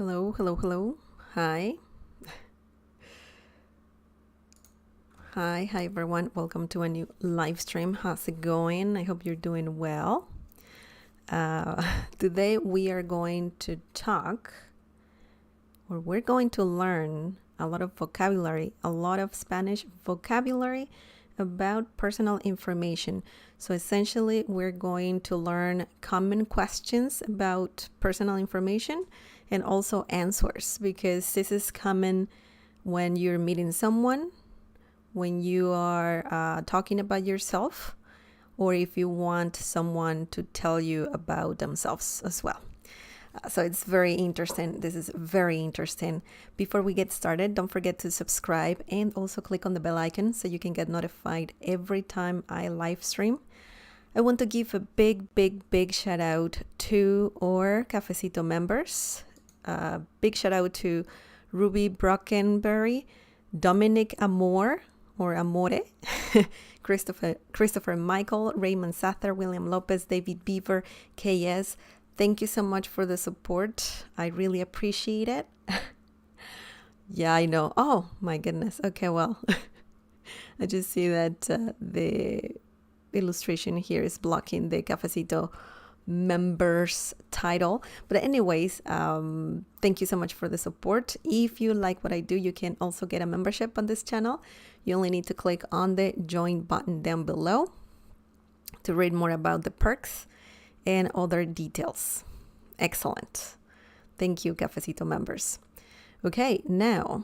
Hello, hello, hello. Hi. Hi everyone. Welcome to a new live stream. How's it going? I hope you're doing well. Today we are going to talk, or we're going to learn a lot of vocabulary, a lot of Spanish vocabulary about personal information. So essentially, we're going to learn common questions about personal information and also answers, because this is common when you're meeting someone, when you are talking about yourself, or if you want someone to tell you about themselves as well. So it's very interesting. This is very interesting. Before we get started, don't forget to subscribe and also click on the bell icon so you can get notified every time I live stream. I want to give a big shout out to our Cafecito members. Big shout out to Ruby Brockenberry, Dominic Amor or Amore, Christopher Michael, Raymond Sather, William Lopez, David Beaver, KS. Thank you so much for the support. I really appreciate it. Yeah, I know. Oh my goodness. Okay, well, I just see that the illustration here is blocking the Cafecito members title. But anyways, thank you so much for the support. If you like what I do, you can also get a membership on this channel. You only need to click on the join button down below to read more about the perks and other details. Excellent. Thank you, Cafecito members. Okay, now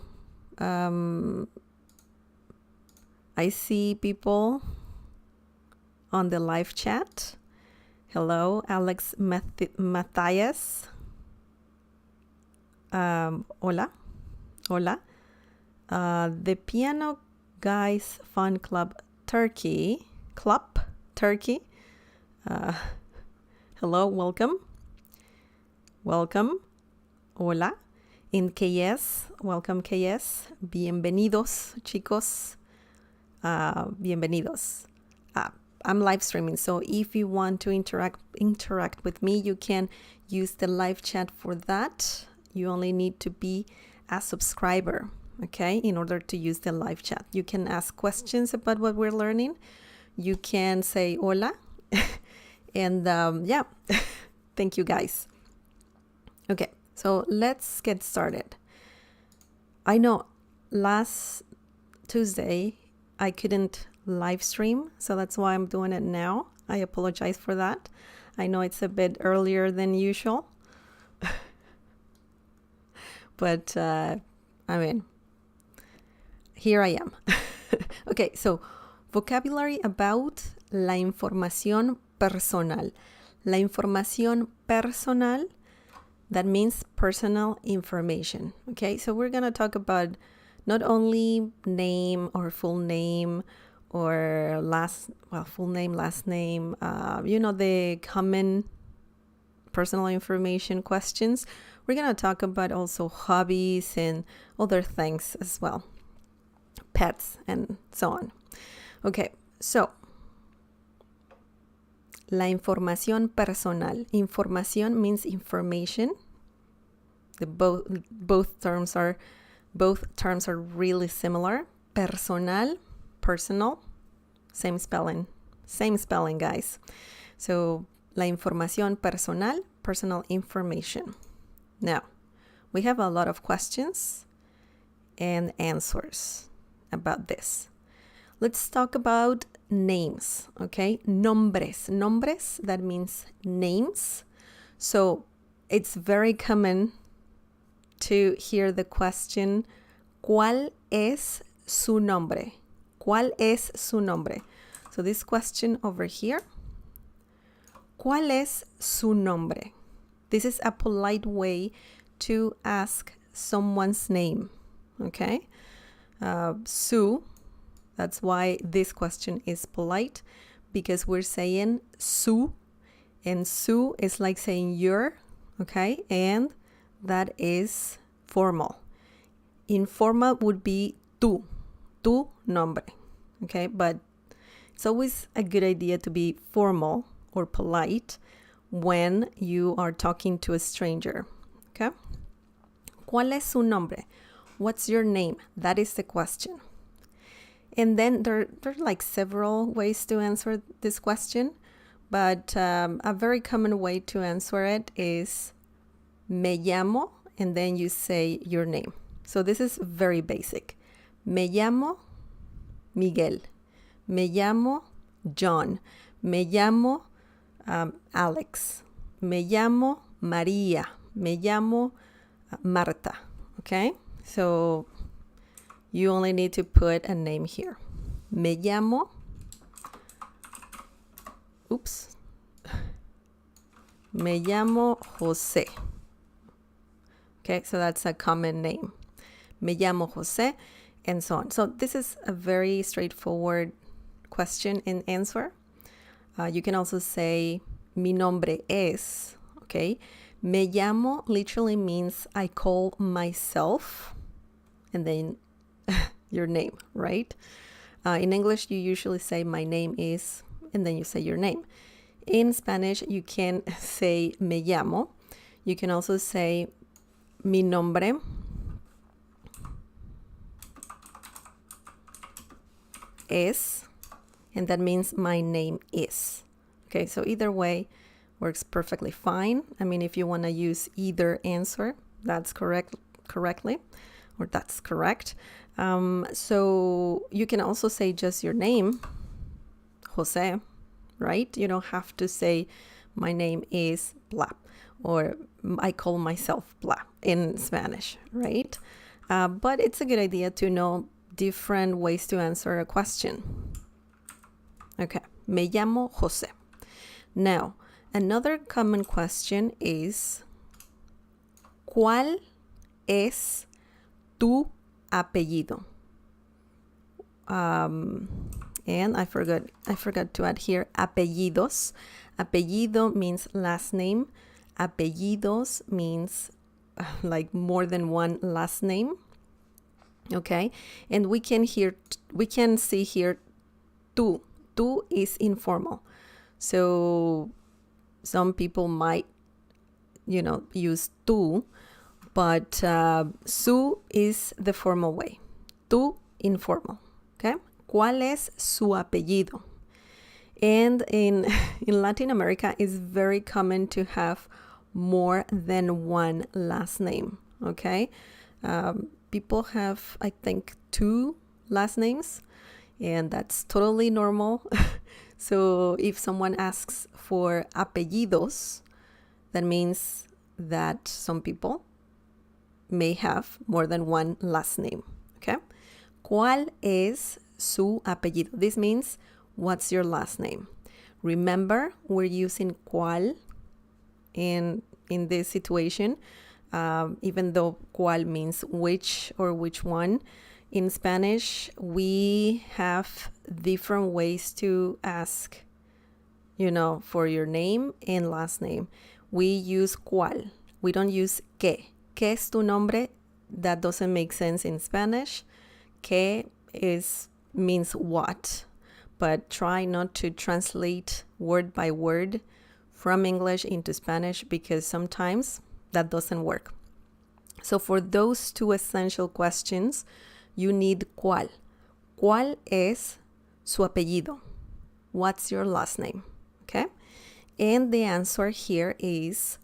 I see people on the live chat. Hello, Alex Matthias. Hola. Hola. The Piano Guys Fun Club Turkey. Hello, welcome. Welcome. Hola. In KS, welcome KS. Bienvenidos, chicos. Bienvenidos. I'm live streaming, so if you want to interact with me, you can use the live chat for that. You only need to be a subscriber, okay, in order to use the live chat. You can ask questions about what we're learning. You can say hola. And yeah, thank you guys. Okay, so let's get started. I know last Tuesday I couldn't live stream, so that's why I'm doing it now. I apologize for that. I know it's a bit earlier than usual. But I mean, here I am. Okay, so vocabulary about la información personal. La información personal, that means personal information. Okay, so we're gonna talk about not only name or full name or full name, last name, the common personal information questions. We're gonna talk about also hobbies and other things as well, pets and so on. Okay, so la información personal. Información means information. Both terms are really similar. Personal, personal, same spelling, guys. So la información personal, personal information. Now, we have a lot of questions and answers about this. Let's talk about names, okay? Nombres, that means names. So it's very common to hear the question, ¿cuál es su nombre? ¿Cuál es su nombre? So this question over here, ¿cuál es su nombre? This is a polite way to ask someone's name, okay? Su, that's why this question is polite, because we're saying su, and su is like saying your, okay? And that is formal. Informal would be tu nombre, okay? But it's always a good idea to be formal or polite when you are talking to a stranger, okay? ¿Cuál es su nombre? What's your name? That is the question. And then there are like several ways to answer this question, but a very common way to answer it is me llamo, and then you say your name. So this is very basic. Me llamo Miguel. Me llamo John. Me llamo Alex. Me llamo María. Me llamo Marta. Okay? So you only need to put a name here. Me llamo. Oops. Me llamo José. Okay, so that's a common name. Me llamo José, and so on. So this is a very straightforward question and answer. You can also say mi nombre es, okay? Me llamo literally means I call myself, and then your name, right? In English, you usually say my name is, and then you say your name. In Spanish, you can say me llamo. You can also say mi nombre es, and that means my name is. Okay, so either way works perfectly fine. I mean, if you want to use either answer, that's correctly, or that's correct. So you can also say just your name, Jose, right? You don't have to say my name is blah, or I call myself blah in Spanish, right? But it's a good idea to know different ways to answer a question. Okay, me llamo Jose. Now, another common question is, ¿cuál es tu apellido? And I forgot to add here apellidos. Apellido means last name. Apellidos means like more than one last name. Okay, and we can see here tú. Tú is informal. So some people might, use tú, but su is the formal way. Tú, informal. Okay, ¿cuál es su apellido? And in Latin America, it's very common to have more than one last name. Okay, people have, I think, 2 last names, and that's totally normal. So if someone asks for apellidos, that means that some people may have more than one last name. Okay, ¿cuál es su apellido? This means, what's your last name? Remember, we're using cuál in this situation, even though cuál means which or which one. In Spanish, we have different ways to ask, for your name and last name. We use cuál. We don't use qué. ¿Qué es tu nombre? That doesn't make sense in Spanish. ¿Qué means what? But try not to translate word by word from English into Spanish, because sometimes that doesn't work. So for those 2 essential questions, you need cuál. ¿Cuál es su apellido? What's your last name? Okay? And the answer here is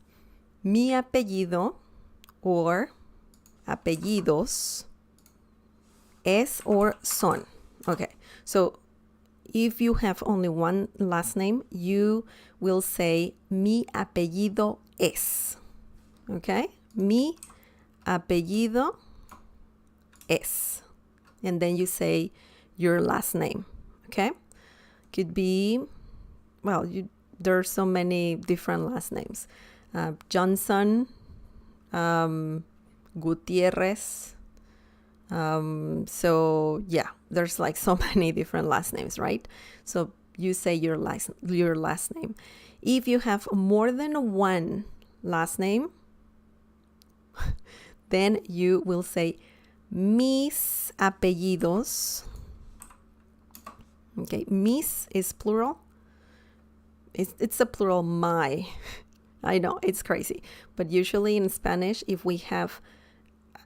mi apellido, or apellidos, es or son. Okay, so if you have only one last name, you will say mi apellido es. Okay? Mi apellido es. And then you say your last name. Okay? Could be, well, there are so many different last names. Johnson, Gutierrez. So yeah, there's like so many different last names, right? So you say your last name. If you have more than one last name, then you will say mis apellidos. Okay, mis is plural. It's a plural my. I know, it's crazy. But usually in Spanish, if we have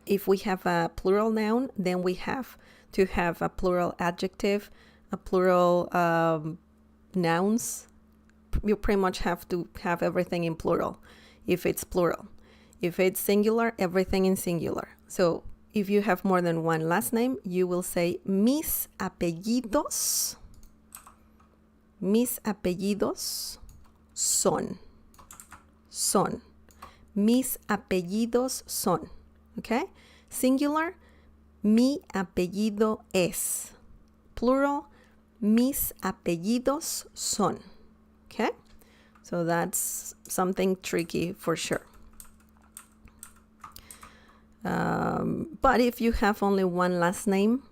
if we have a plural noun, then we have to have a plural adjective, a plural nouns. You pretty much have to have everything in plural if it's plural. If it's singular, everything in singular. So if you have more than one last name, you will say mis apellidos. Mis apellidos son. Son. Mis apellidos son. Okay? Singular, mi apellido es. Plural, mis apellidos son. Okay? So that's something tricky for sure. But if you have only one last name,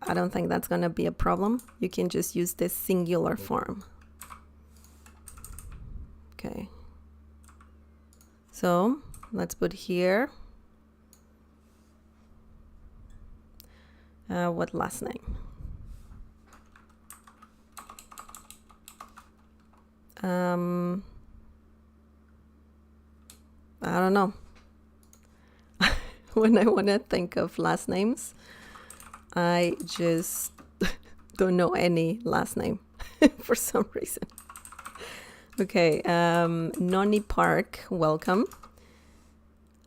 I don't think that's going to be a problem. You can just use the singular form. Okay. So let's put here. What last name? I don't know. When I want to think of last names, I just don't know any last name for some reason. Okay, Noni Park, welcome.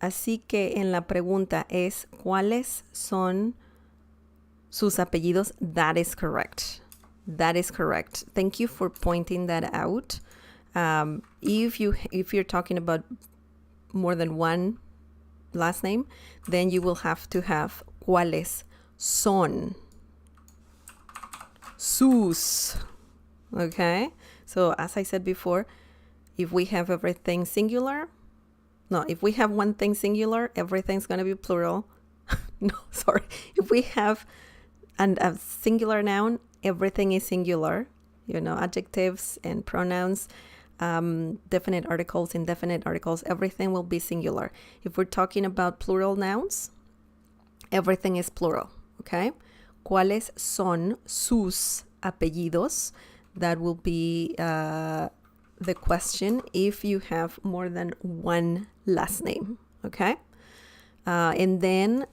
Así que en la pregunta es, ¿cuáles son sus apellidos? That is correct. That is correct. Thank you for pointing that out. If you're talking about more than one last name, then you will have to have ¿cuáles son sus? Okay? So as I said before, if we have everything singular, if we have one thing singular, everything's going to be plural. No, sorry. If we have a singular noun, everything is singular. You know, adjectives and pronouns, definite articles, indefinite articles, everything will be singular. If we're talking about plural nouns, everything is plural, okay? ¿Cuáles son sus apellidos? That will be the question if you have more than one last name, okay? And then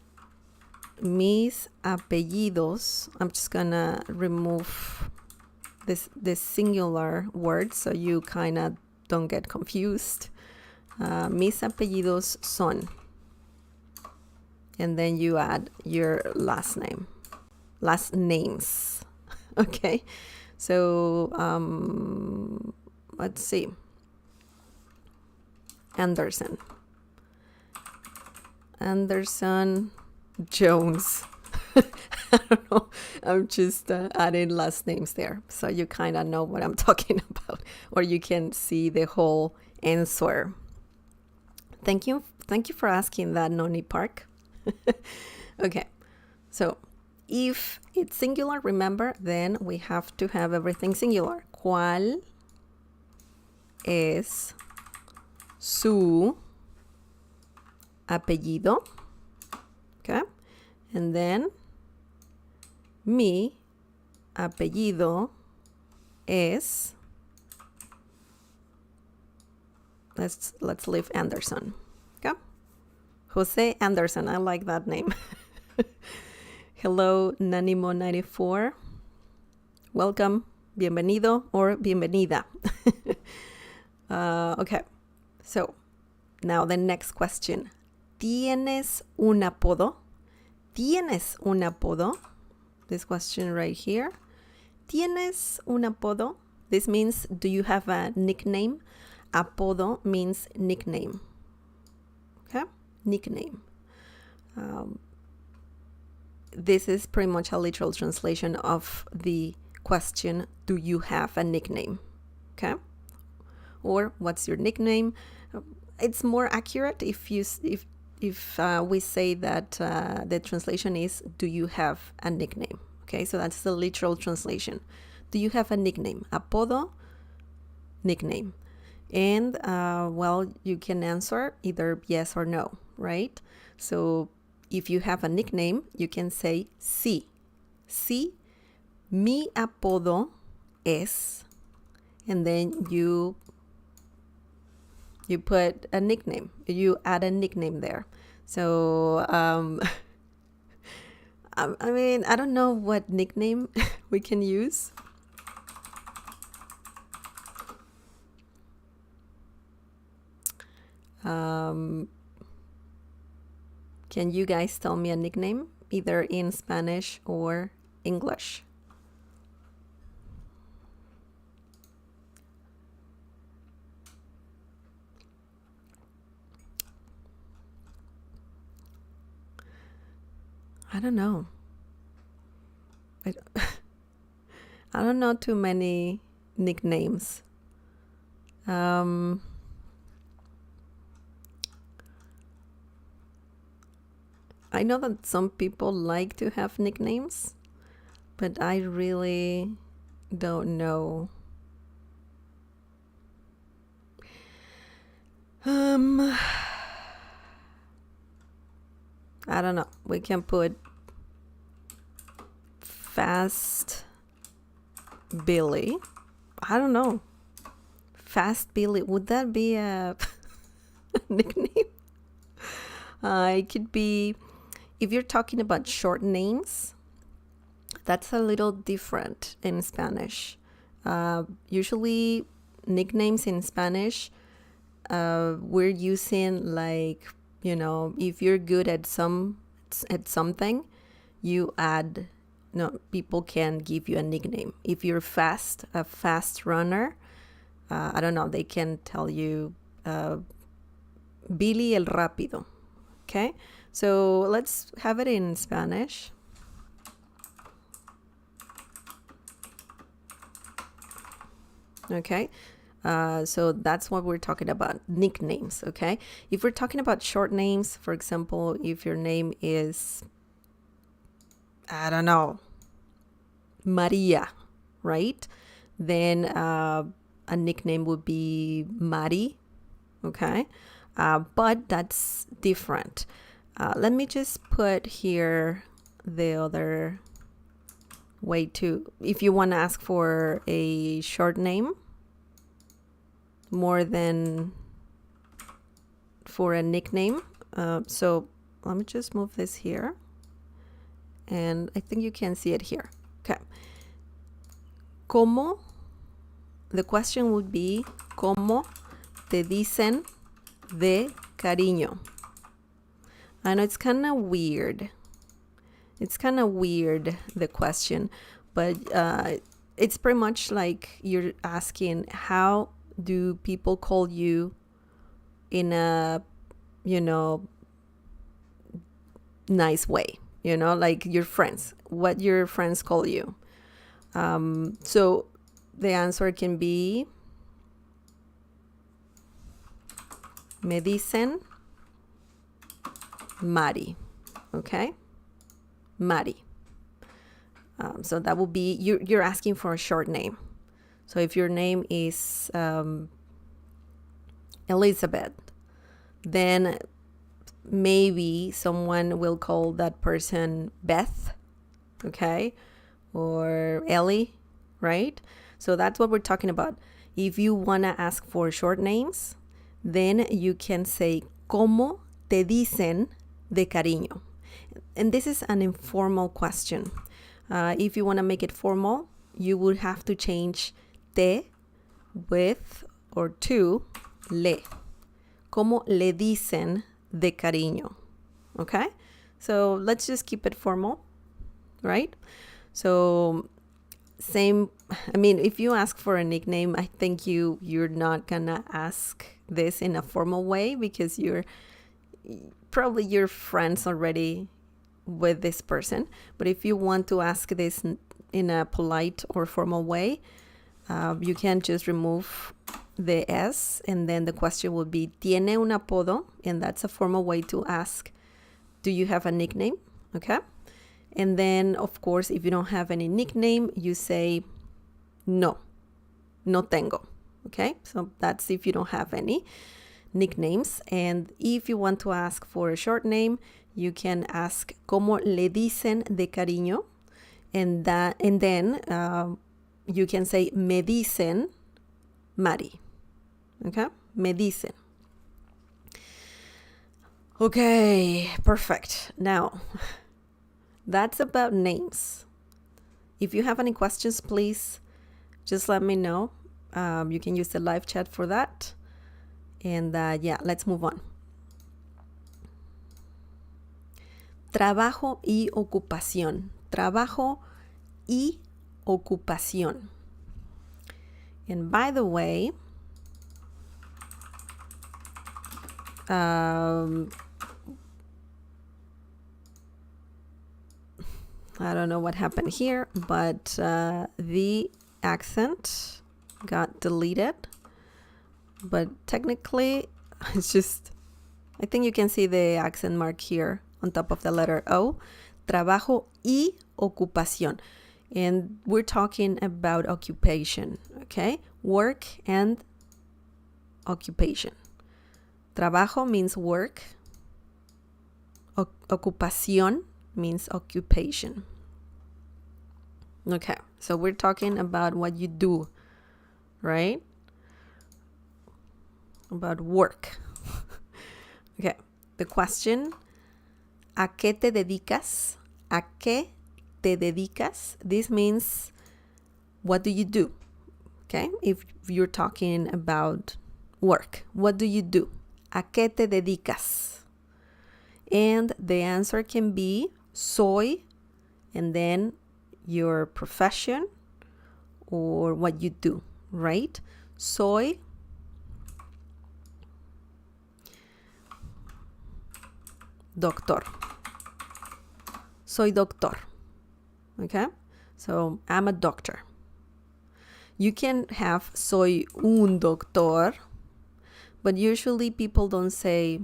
mis apellidos, I'm just gonna remove this singular word so you kind of don't get confused. Mis apellidos son. And then you add your last name. Last names. Okay. So, let's see. Anderson. Jones. I don't know. I'm just adding last names there. So you kind of know what I'm talking about. Or you can see the whole answer. Thank you for asking that, Noni Park. Okay. So if it's singular, remember, then we have to have everything singular. ¿Cuál es su apellido? Okay. And then mi apellido es, let's leave Anderson. Okay. Jose Anderson. I like that name. Hello, Nanimo94. Welcome, bienvenido or bienvenida. Okay, so now the next question. ¿Tienes un apodo? ¿Tienes un apodo? This question right here. ¿Tienes un apodo? This means, do you have a nickname? Apodo means nickname. Okay, nickname. This is pretty much a literal translation of the question, do you have a nickname? Okay? Or what's your nickname? It's more accurate if we say that the translation is, do you have a nickname? Okay, so that's the literal translation. Do you have a nickname? Apodo, nickname. And, well, you can answer either yes or no, right? So if you have a nickname, you can say sí. Sí, mi apodo es, and then you put a nickname. You add a nickname there. So, I mean, I don't know what nickname we can use. Can you guys tell me a nickname, either in Spanish or English? I don't know. I don't know too many nicknames. I know that some people like to have nicknames, but I really don't know. I don't know. We can put Fast Billy. I don't know. Fast Billy. Would that be a nickname? It could be, if you're talking about short names, that's a little different in Spanish. Usually nicknames in Spanish, we're using like, if you're good at something, you add, people can give you a nickname. If you're a fast runner, I don't know, they can tell you Billy el Rápido. Okay, so let's have it in Spanish. Okay, so that's what we're talking about, nicknames. Okay, if we're talking about short names, for example, if your name is, I don't know, Maria, right? Then a nickname would be Mari. Okay, but that's different. Let me just put here the other way to, if you want to ask for a short name more than for a nickname. So let me just move this here, and I think you can see it here. Okay. ¿Cómo? The question would be, ¿cómo te dicen de cariño? I know it's kind of weird. It's kind of weird, the question, but it's pretty much like you're asking, how do people call you in a, nice way, like your friends, what your friends call you. So the answer can be, me dicen Mari. Okay, Mari. So that will be, you're asking for a short name. So if your name is Elizabeth, then maybe someone will call that person Beth, okay, or Ellie, right? So that's what we're talking about. If you want to ask for short names, then you can say, ¿Cómo te dicen de cariño? And this is an informal question. If you want to make it formal, you would have to change te with or to le. ¿Cómo le dicen de cariño? Okay? So let's just keep it formal, right? So same, I mean, if you ask for a nickname, I think you're not gonna ask this in a formal way, because you're friends already with this person. But if you want to ask this in a polite or formal way, you can just remove the S, and then the question would be, ¿Tiene un apodo? And that's a formal way to ask, do you have a nickname? Okay. And then, of course, if you don't have any nickname, you say, no tengo. Okay, so that's if you don't have any nicknames. And if you want to ask for a short name, you can ask, ¿Cómo le dicen de cariño? And then you can say, me dicen Mari. Okay, me dicen. Okay, perfect. Now, that's about names. If you have any questions, please just let me know. You can use the live chat for that. And yeah, let's move on. Trabajo y ocupación. Trabajo y ocupación. And by the way, I don't know what happened here, but the accent got deleted. But technically, it's just, I think you can see the accent mark here on top of the letter O. Trabajo y ocupación. And we're talking about occupation, okay? Work and occupation. Trabajo means work. Ocupación means occupation. Okay, so we're talking about what you do, right? About work. Okay, the question, ¿a qué te dedicas? ¿A qué te dedicas? This means, what do you do? Okay, if you're talking about work, what do you do? ¿A qué te dedicas? And the answer can be soy, and then your profession or what you do, right? Soy doctor. Soy doctor. Okay? So I'm a doctor. You can have soy un doctor, but usually people don't say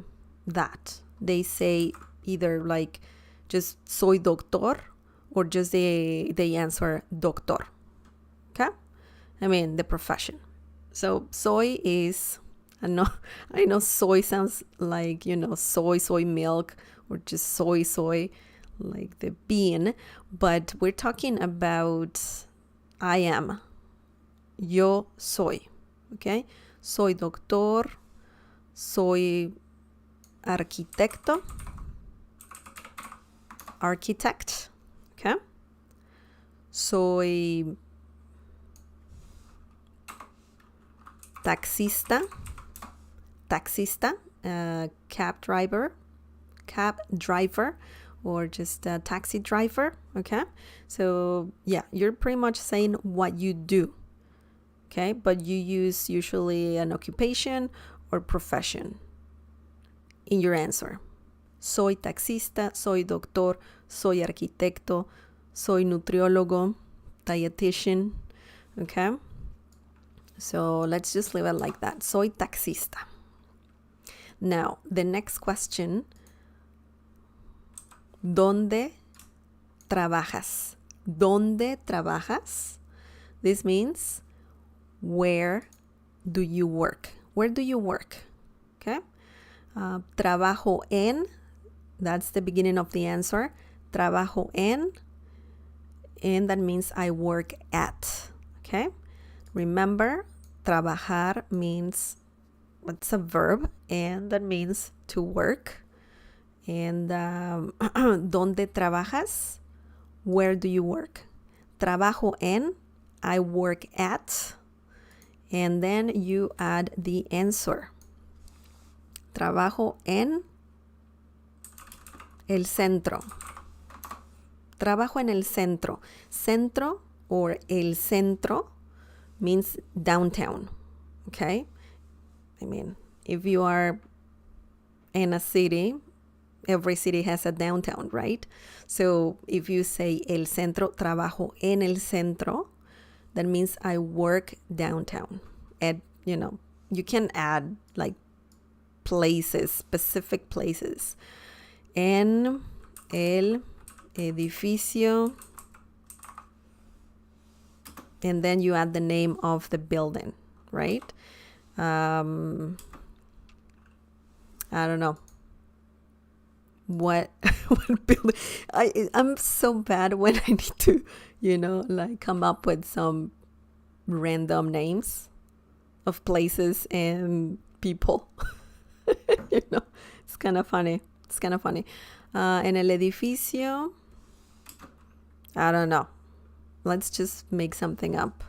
that. They say either like just soy doctor or just they answer doctor. Okay? I mean the profession. So soy is, I know soy sounds like, soy milk or just soy like the bean, but we're talking about I am. Yo soy. Okay? Soy doctor, soy arquitecto, architect, okay? Soy taxista, cab driver, or just a taxi driver, okay? So yeah, you're pretty much saying what you do, okay? But you use usually an occupation or profession in your answer. Soy taxista, soy doctor, soy arquitecto, soy nutriólogo, dietitian, okay? So let's just leave it like that. Soy taxista. Now, the next question. ¿Dónde trabajas? ¿Dónde trabajas? This means, where do you work? Where do you work? Okay? Trabajo en, that's the beginning of the answer. Trabajo en, and that means I work at. Okay? Remember, trabajar means, it's a verb, and that means to work. And ¿dónde trabajas? Where do you work? Trabajo en, I work at, and then you add the answer. Trabajo en el centro. Trabajo en el centro. Centro or el centro means downtown. Okay? I mean, if you are in a city, every city has a downtown, right? So if you say el centro, trabajo en el centro, that means I work downtown. And, you can add like places, specific places. En el edificio. And then you add the name of the building, right? I don't know. What building? I'm so bad when I need to, like come up with some random names of places and people. It's kind of funny. It's kind of funny. En el edificio, I don't know. Let's just make something up.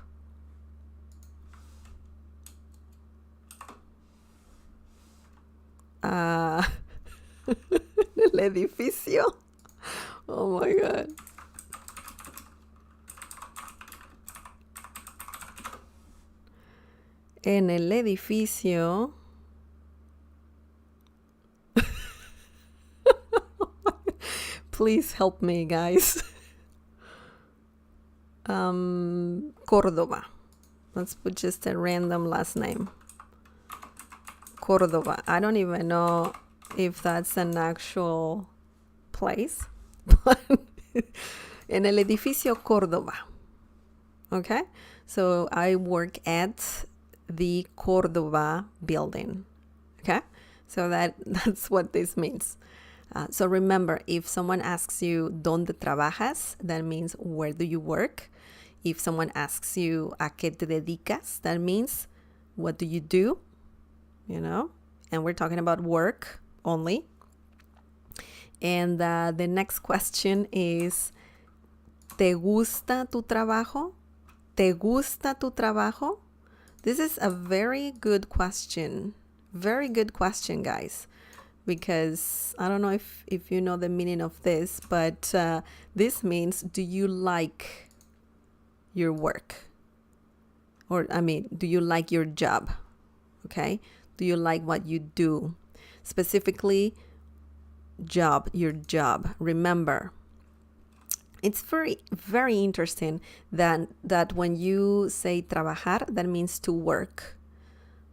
El edificio. Oh my God. En el edificio. Please help me, guys. Córdoba. Let's put just a random last name. Córdoba. I don't even know if that's an actual place, but en el edificio Córdoba. Okay? So I work at the Córdoba building. Okay? So that's what this means. So remember, if someone asks you, ¿dónde trabajas? That means, where do you work? If someone asks you, ¿a qué te dedicas? That means, what do you do? You know? And we're talking about work only. And the next question is, ¿te gusta tu trabajo? ¿Te gusta tu trabajo? This is a very good question. Very good question, guys. Because I don't know if you know the meaning of this, but this means, do you like your work? Or, I mean, do you like your job? Okay? Do you like what you do? Specifically, your job. Remember, it's very, very interesting that when you say trabajar, that means to work.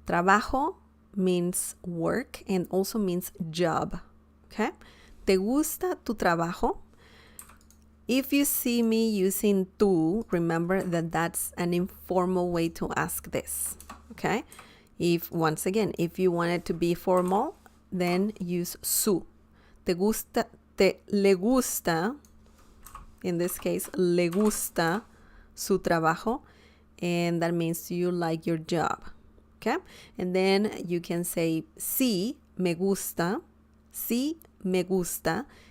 Trabajo means work and also means job. Okay? ¿Te gusta tu trabajo? If you see me using tú, remember that that's an informal way to ask this. Okay? Once again, if you want it to be formal, then use su. Le gusta, in this case, le gusta su trabajo, and that means you like your job. Okay? And then you can say sí me gusta,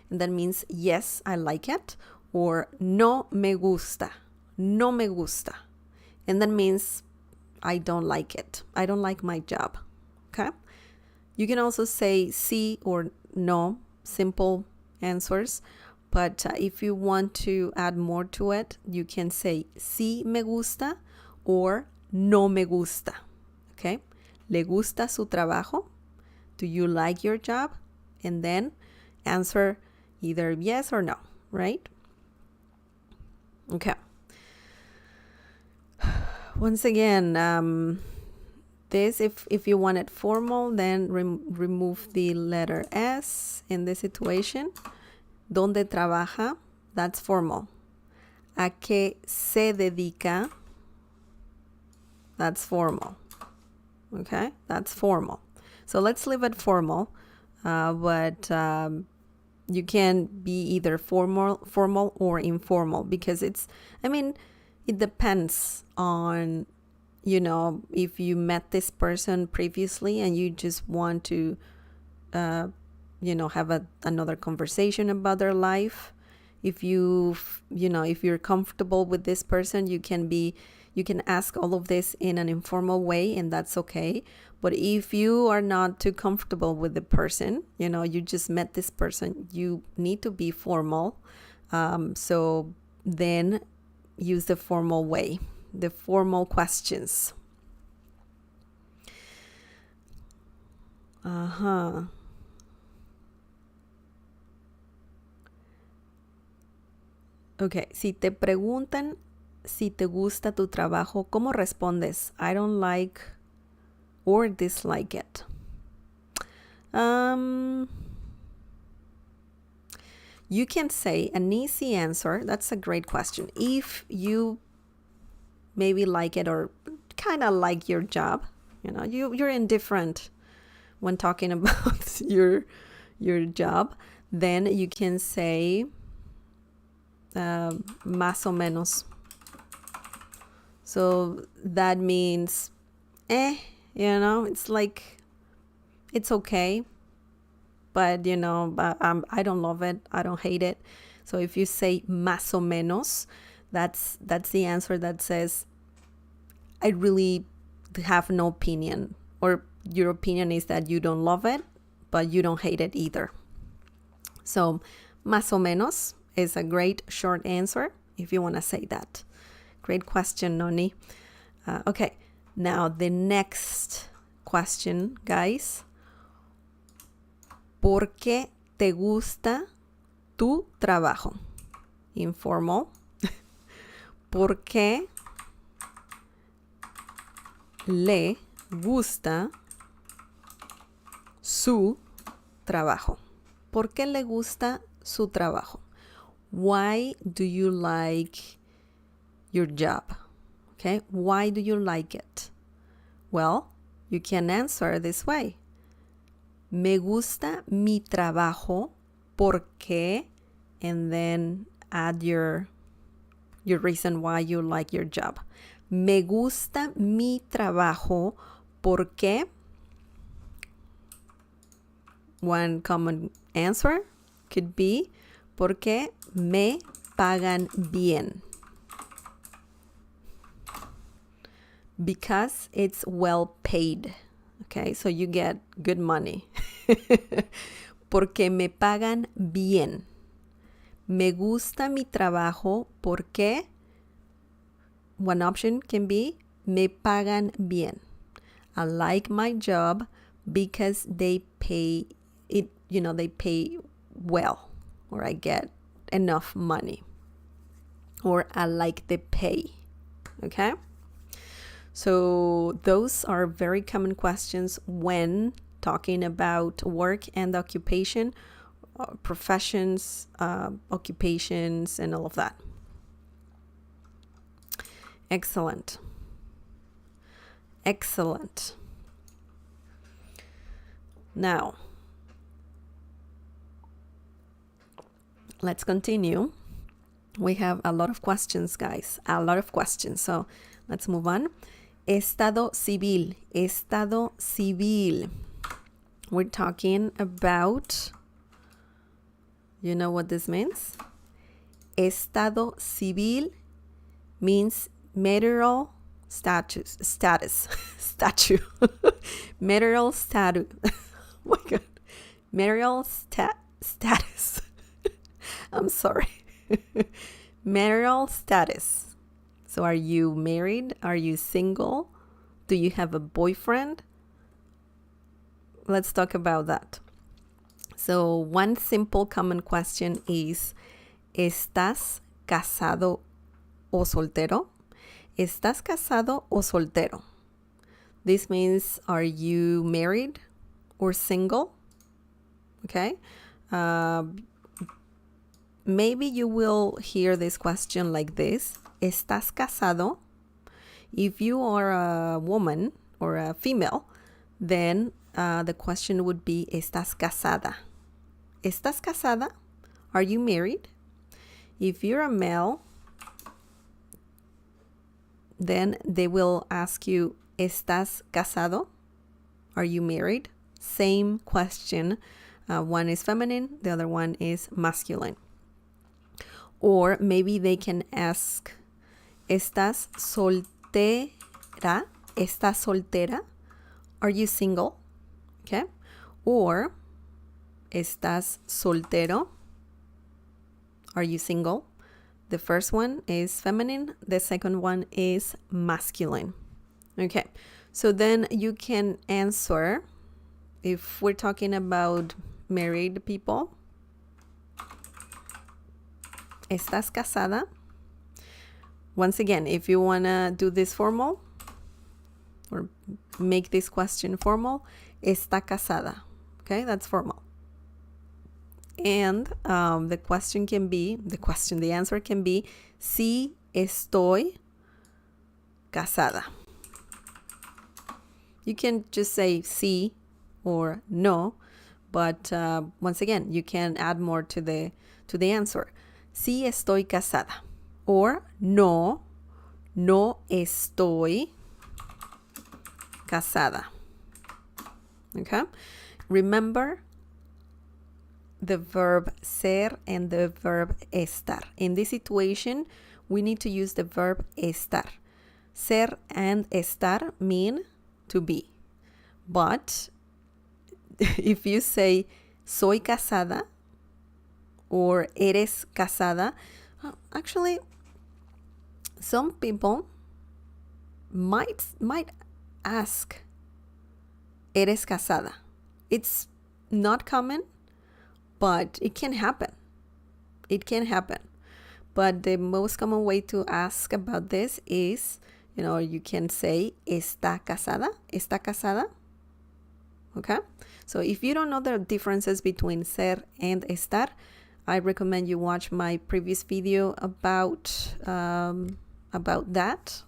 and that means yes, I like it, or no me gusta, and that means I don't like it. I don't like my job. Okay? You can also say sí or no, simple answers. But if you want to add more to it, you can say sí me gusta or no me gusta. Okay? ¿Le gusta su trabajo? Do you like your job? And then answer either yes or no, right? Okay. Once again, this, if you want it formal, then remove the letter S in this situation. ¿Dónde trabaja? That's formal. ¿A qué se dedica? That's formal. Okay, that's formal. So let's leave it formal, but you can be either formal or informal, because it depends on, if you met this person previously and you just want to, have another conversation about their life. If you're comfortable with this person, you can ask all of this in an informal way, and that's okay. But if you are not too comfortable with the person, you just met this person, you need to be formal. So then use the formal way, the formal questions. Okay, si te preguntan si te gusta tu trabajo, ¿cómo respondes? I don't like or dislike it. You can say an easy answer. That's a great question. If you maybe like it or kind of like your job, you're indifferent when talking about your job, then you can say más o menos. So that means it's like, it's okay. but I don't love it. I don't hate it. So if you say más o menos, that's the answer that says I really have no opinion, or your opinion is that you don't love it, but you don't hate it either. So más o menos is a great short answer if you want to say that. Great question, Noni. Okay, now the next question, guys. ¿Por qué te gusta tu trabajo? Informal. ¿Por qué le gusta su trabajo? ¿Por qué le gusta su trabajo? Why do you like your job? Okay, why do you like it? Well, you can answer this way. Me gusta mi trabajo porque, and then add your reason why you like your job. Me gusta mi trabajo porque, one common answer could be porque me pagan bien. Because it's well paid. Okay, so you get good money. Porque me pagan bien. Me gusta mi trabajo porque, one option can be me pagan bien. I like my job because they pay it, they pay well, or I get enough money, or I like the pay. Okay? So those are very common questions when talking about work and occupation, professions, occupations, and all of that. Excellent. Excellent. Now, let's continue. We have a lot of questions, guys. A lot of questions. So let's move on. Estado civil. Estado civil. We're talking about, you know what this means? Estado civil means marital status. Statue. Marital status. Oh my God. Marital status. I'm sorry. Marital status. So are you married? Are you single? Do you have a boyfriend? Let's talk about that. So one simple common question is, ¿estás casado o soltero? ¿Estás casado o soltero? This means, are you married or single? Okay. Maybe you will hear this question like this. ¿Estás casado? If you are a woman or a female, then the question would be, ¿estás casada? ¿Estás casada? Are you married? If you're a male, then they will ask you, ¿estás casado? Are you married? Same question. One is feminine, the other one is masculine. Or maybe they can ask, ¿estás soltera? ¿Estás soltera? Are you single? Okay. Or, ¿estás soltero? Are you single? The first one is feminine. The second one is masculine. Okay. So then you can answer, if we're talking about married people, ¿estás casada? Once again, if you want to do this formal or make this question formal, ¿está casada? Okay, that's formal. And the answer can be, sí estoy casada. You can just say sí or no, but once again, you can add more to the answer. Sí estoy casada. Or no estoy casada. Okay? Remember, the verb ser and the verb estar. In this situation, we need to use the verb estar. Ser and estar mean to be. But if you say soy casada or eres casada, actually, some people might ask, eres casada. It's not common, but it can happen. It can happen. But the most common way to ask about this is, you can say, está casada? Está casada? Okay? So if you don't know the differences between ser and estar, I recommend you watch my previous video about that.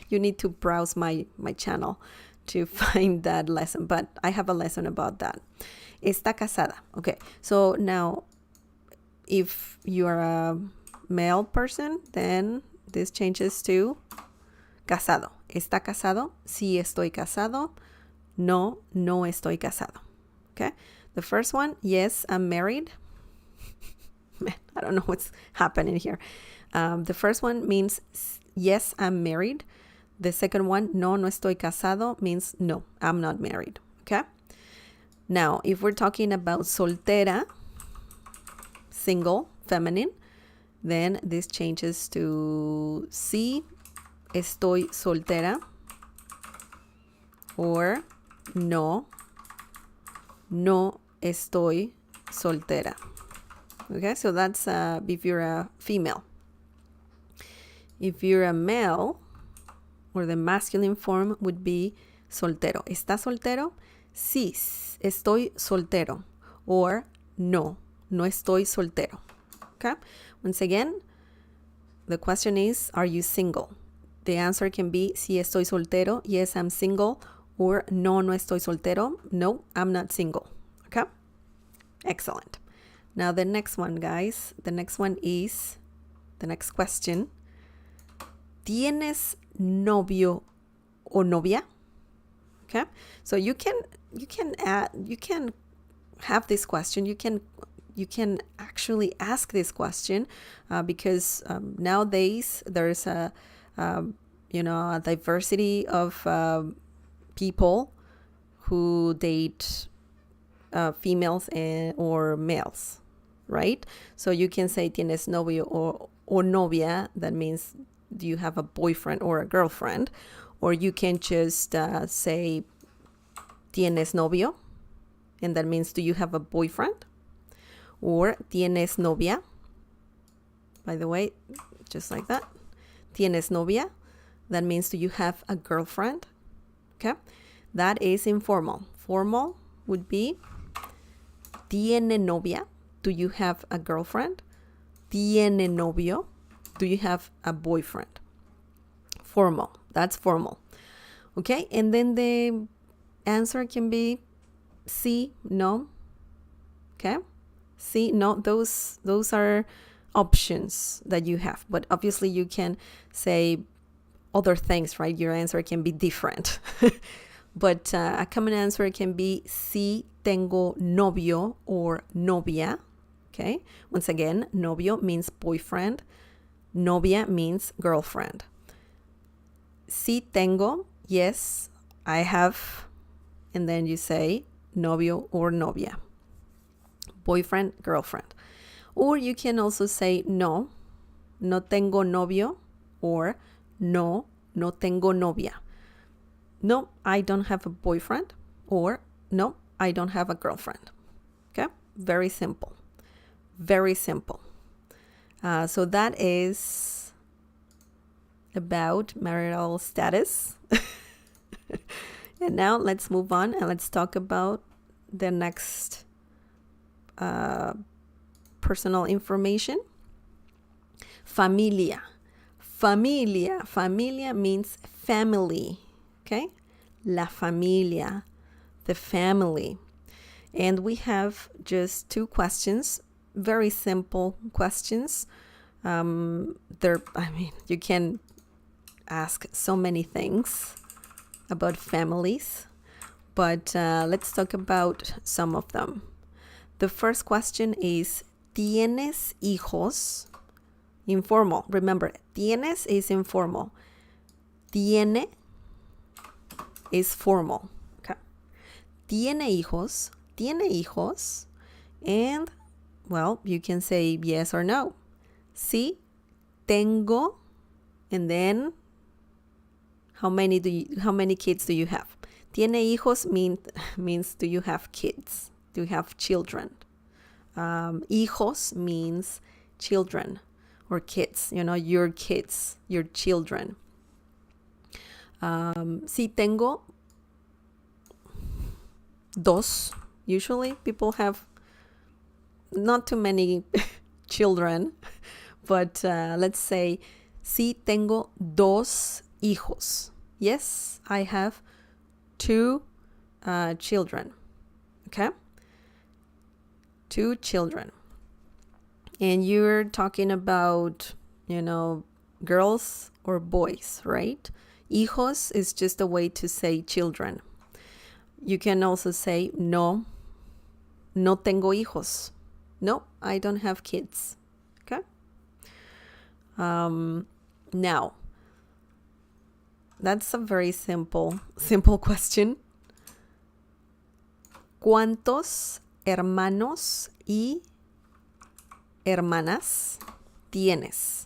You need to browse my channel to find that lesson, but I have a lesson about that. Está casada. Okay, so now if you're a male person, then this changes to casado. ¿Está casado? Sí, estoy casado. No, no estoy casado. Okay, the first one, yes, I'm married. Man, I don't know what's happening here. The first one means yes, I'm married. The second one, no, no estoy casado, means no, I'm not married. Okay? Now, if we're talking about soltera, single, feminine, then this changes to sí, estoy soltera, or no, no estoy soltera. Okay, so that's if you're a female. If you're a male, or the masculine form would be soltero. ¿Estás soltero? Sí, estoy soltero. Or no, no estoy soltero. Okay? Once again, the question is, are you single? The answer can be, sí estoy soltero. Yes, I'm single. Or no, no estoy soltero. No, I'm not single. Okay? Excellent. Now the next one, guys. The next one is, the next question. ¿Tienes novio o novia? Okay, so you can have this question. You can actually ask this question because nowadays there's a diversity of people who date females or males, right? So you can say tienes novio or novia. That means, do you have a boyfriend or a girlfriend? Or you can just say tienes novio, and that means, do you have a boyfriend? Or tienes novia, by the way, just like that. Tienes novia, that means, do you have a girlfriend? Okay, that is informal. Formal would be tiene novia, do you have a girlfriend? Tiene novio, do you have a boyfriend? Formal, that's formal. Okay, and then the answer can be sí, no. Okay, sí, no, those are options that you have, but obviously you can say other things, right? Your answer can be different. But a common answer can be sí tengo novio or novia. Okay, once again, novio means boyfriend, novia means girlfriend. Sí tengo, yes, I have, and then you say novio or novia, boyfriend, girlfriend. Or you can also say no, no tengo novio, or no, no tengo novia. No, I don't have a boyfriend, or no, I don't have a girlfriend. Okay, very simple. Very simple. So that is about marital status. And now let's move on and let's talk about the next personal information. Familia. Familia means family. Okay? La familia, the family. And we have just 2 questions, very simple questions. You can ask so many things about families, but let's talk about some of them. The first question is, ¿tienes hijos? Informal. Remember, tienes is informal. Tiene is formal. Okay. ¿Tiene hijos? ¿Tiene hijos? And, well, you can say yes or no. Sí, tengo, and then how many kids do you have? Tiene hijos means do you have kids? Do you have children? Hijos means children or kids, your kids, your children. Sí tengo dos. Usually people have not too many children, but let's say sí tengo dos hijos. Yes, I have two children. Okay? Two children. And you're talking about, girls or boys, right? Hijos is just a way to say children. You can also say no tengo hijos. No, I don't have kids. Okay? Now, that's a very simple question. ¿Cuántos hermanos y hermanas tienes?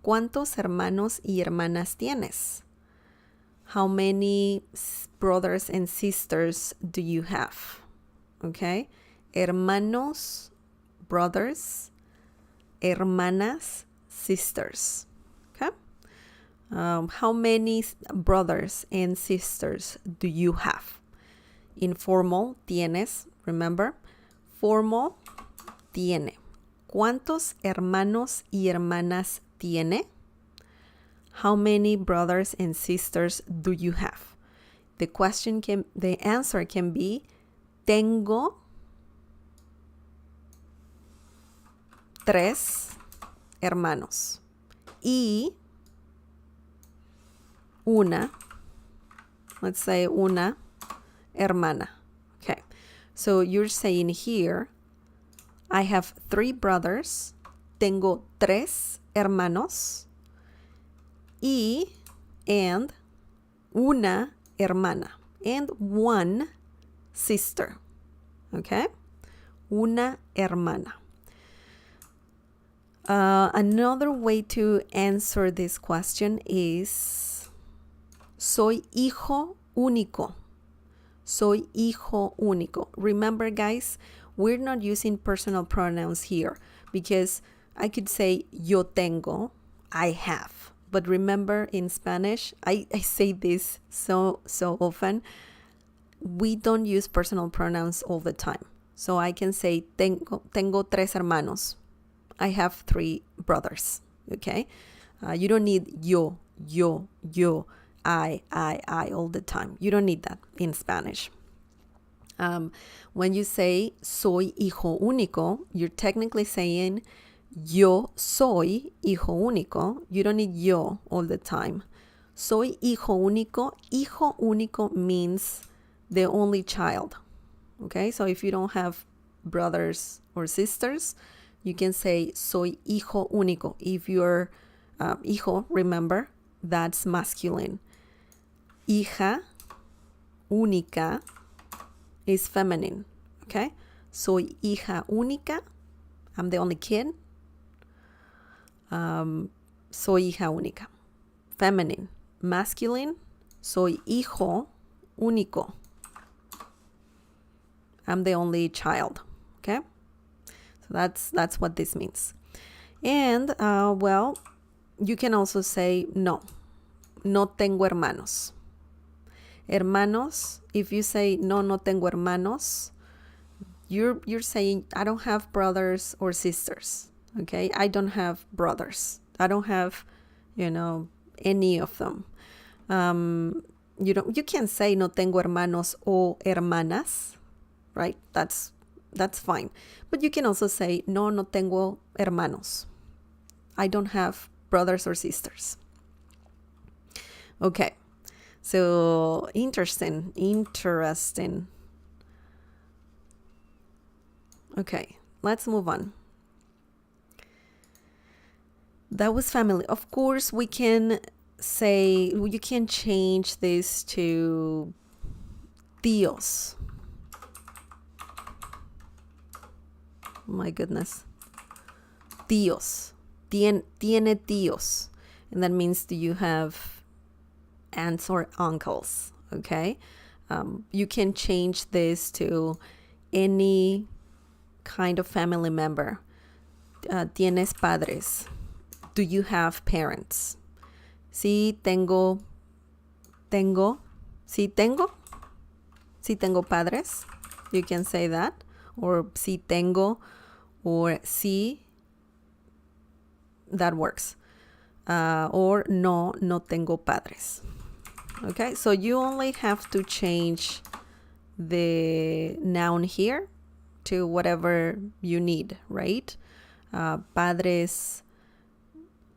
¿Cuántos hermanos y hermanas tienes? How many brothers and sisters do you have? Okay? Hermanos, brothers. Hermanas, sisters. Okay? How many brothers and sisters do you have? Informal, tienes, remember? Formal, tiene. ¿Cuántos hermanos y hermanas tiene? How many brothers and sisters do you have? The answer can be tengo 3 hermanos y let's say una hermana. Okay, so you're saying here, I have 3 brothers, tengo 3 hermanos and una hermana and 1 sister. Okay, una hermana. Another way to answer this question is soy hijo único. Soy hijo único. Remember, guys, we're not using personal pronouns here because I could say yo tengo, I have. But remember, in Spanish, I say this so often, we don't use personal pronouns all the time. So I can say tengo 3 hermanos. I have 3 brothers, okay? You don't need yo, I all the time. You don't need that in Spanish. When you say soy hijo único, you're technically saying yo soy hijo único. You don't need yo all the time. Soy hijo único. Hijo único means the only child, okay? So if you don't have brothers or sisters, you can say soy hijo único. If you're hijo, remember, that's masculine. Hija única is feminine, okay? Soy hija única. I'm the only kid. Soy hija única. Feminine. Masculine. Soy hijo único. I'm the only child, okay? So that's what this means. And, well, you can also say no tengo hermanos. Hermanos, if you say no tengo hermanos, you're saying I don't have brothers or sisters, okay? I don't have brothers. I don't have, any of them. You can say no tengo hermanos o hermanas, right? That's fine. But you can also say no tengo hermanos. I don't have brothers or sisters. Okay. So interesting. Okay, let's move on. That was family. Of course, we can say, you can change this to tíos. My goodness. Tíos. Tiene tíos. And that means do you have aunts or uncles? Okay. You can change this to any kind of family member. Tienes padres. Do you have parents? Sí tengo. Sí tengo padres. You can say that. Or sí tengo. Or sí. That works. Or no tengo padres. Okay, so you only have to change the noun here to whatever you need, right? Padres,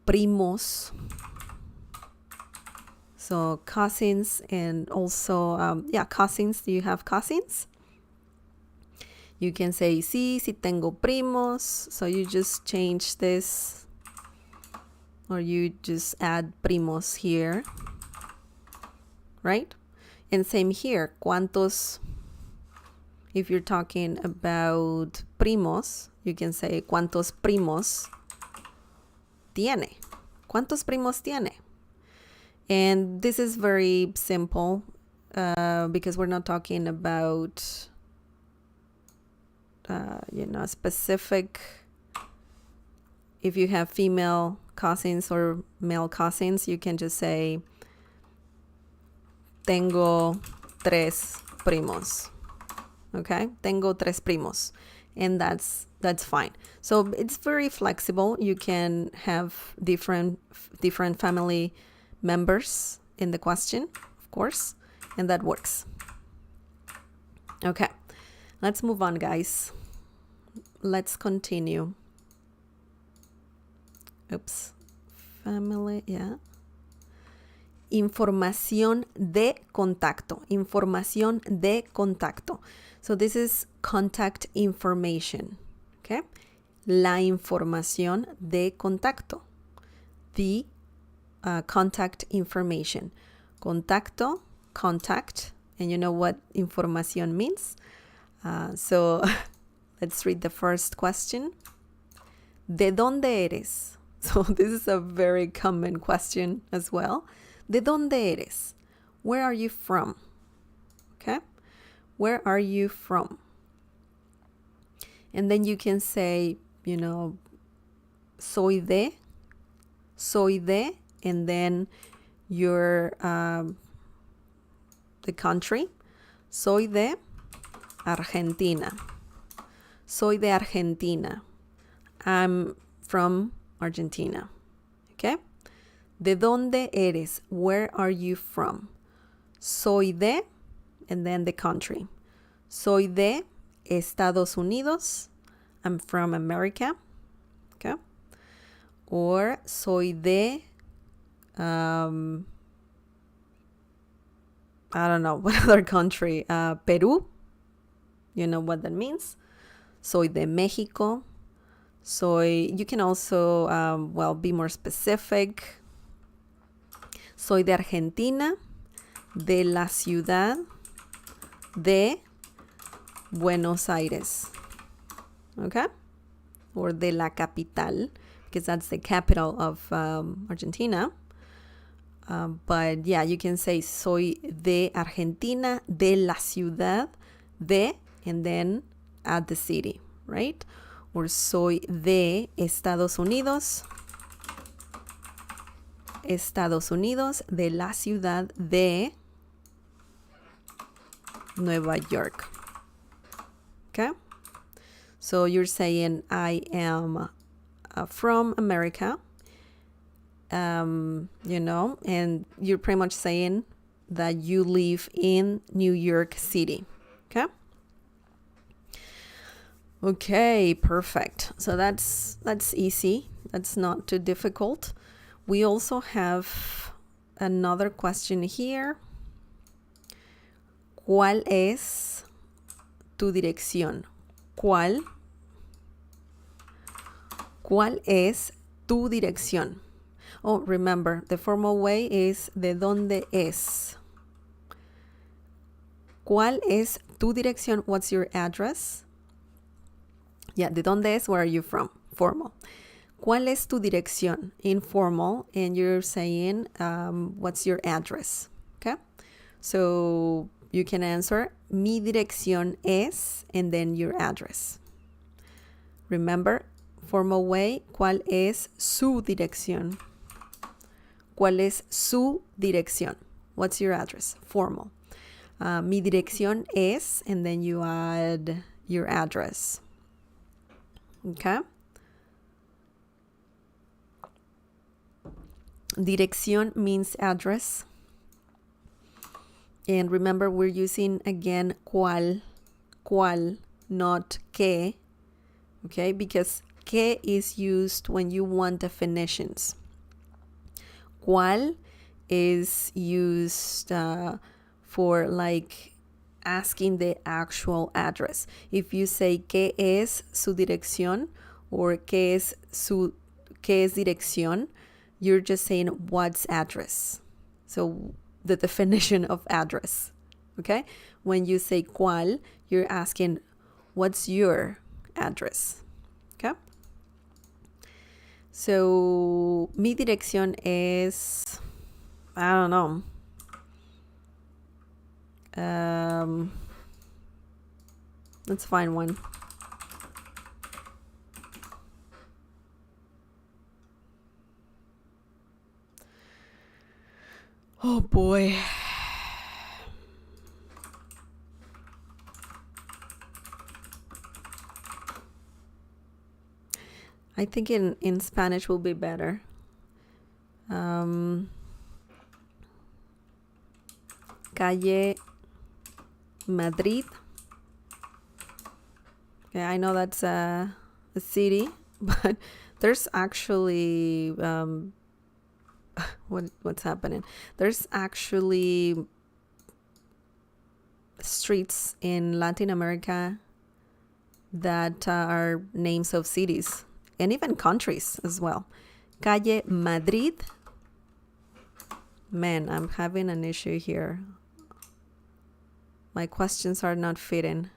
primos, so cousins, and also, cousins. Do you have cousins? You can say, sí tengo primos. So you just change this, or you just add primos here, right? And same here, cuántos. If you're talking about primos, you can say, cuántos primos tiene. ¿Cuántos primos tiene? And this is very simple because we're not talking about, specific. If you have female cousins or male cousins, you can just say, tengo tres primos. Okay, tengo tres primos, and that's fine. So it's very flexible. You can have different family members in the question, of course, and that works. Okay, let's move on, guys. Let's continue. Oops, family, yeah. Información de contacto. Información de contacto. So this is contact information. Okay. La información de contacto. The contact information. Contacto, contact. And you know what información means? So let's read the first question. ¿De dónde eres? So this is a very common question as well. ¿De dónde eres? Where are you from? Okay? Where are you from? And then you can say, soy de, and then your, the country. Soy de Argentina. Soy de Argentina. I'm from Argentina. Okay? ¿De dónde eres? Where are you from? Soy de, and then the country. Soy de Estados Unidos. I'm from America. Okay? Or soy de, I don't know, what other country? Peru. You know what that means? Soy de Mexico. You can also, be more specific. Soy de Argentina, de la ciudad de Buenos Aires. Okay? Or de la capital, because that's the capital of Argentina. But yeah, you can say soy de Argentina, de la ciudad de, and then add the city, right? Or soy de Estados Unidos, de la ciudad de Nueva York. Okay? So you're saying I am from America, and you're pretty much saying that you live in New York City. Okay? Okay, perfect. So that's easy. That's not too difficult. We also have another question here. ¿Cuál es tu dirección? ¿Cuál ¿Cuál es tu dirección? Oh, remember, the formal way is ¿de dónde es? ¿Cuál es tu dirección? What's your address? Yeah, ¿de dónde es? Where are you from? Formal. ¿Cuál es tu dirección? Informal, and you're saying, what's your address? Okay? So you can answer, mi dirección es, and then your address. Remember, formal way, ¿cuál es su dirección? ¿Cuál es su dirección? What's your address? Formal. Mi dirección es, and then you add your address. Okay? Dirección means address. And remember, we're using again cuál, not qué. Okay? Because qué is used when you want definitions. ¿Cuál is used for like asking the actual address. If you say ¿qué es su dirección? Or ¿qué es dirección? You're just saying what's address. So the definition of address. Okay? When you say ¿cuál? You're asking what's your address. Okay? So mi dirección es, I don't know. Let's find one. Oh boy. I think in Spanish will be better. Calle Madrid. Okay, I know that's a city, but there's actually what's happening? There's actually streets in Latin America that are names of cities and even countries as well. Calle Madrid. Man, I'm having an issue here. My questions are not fitting.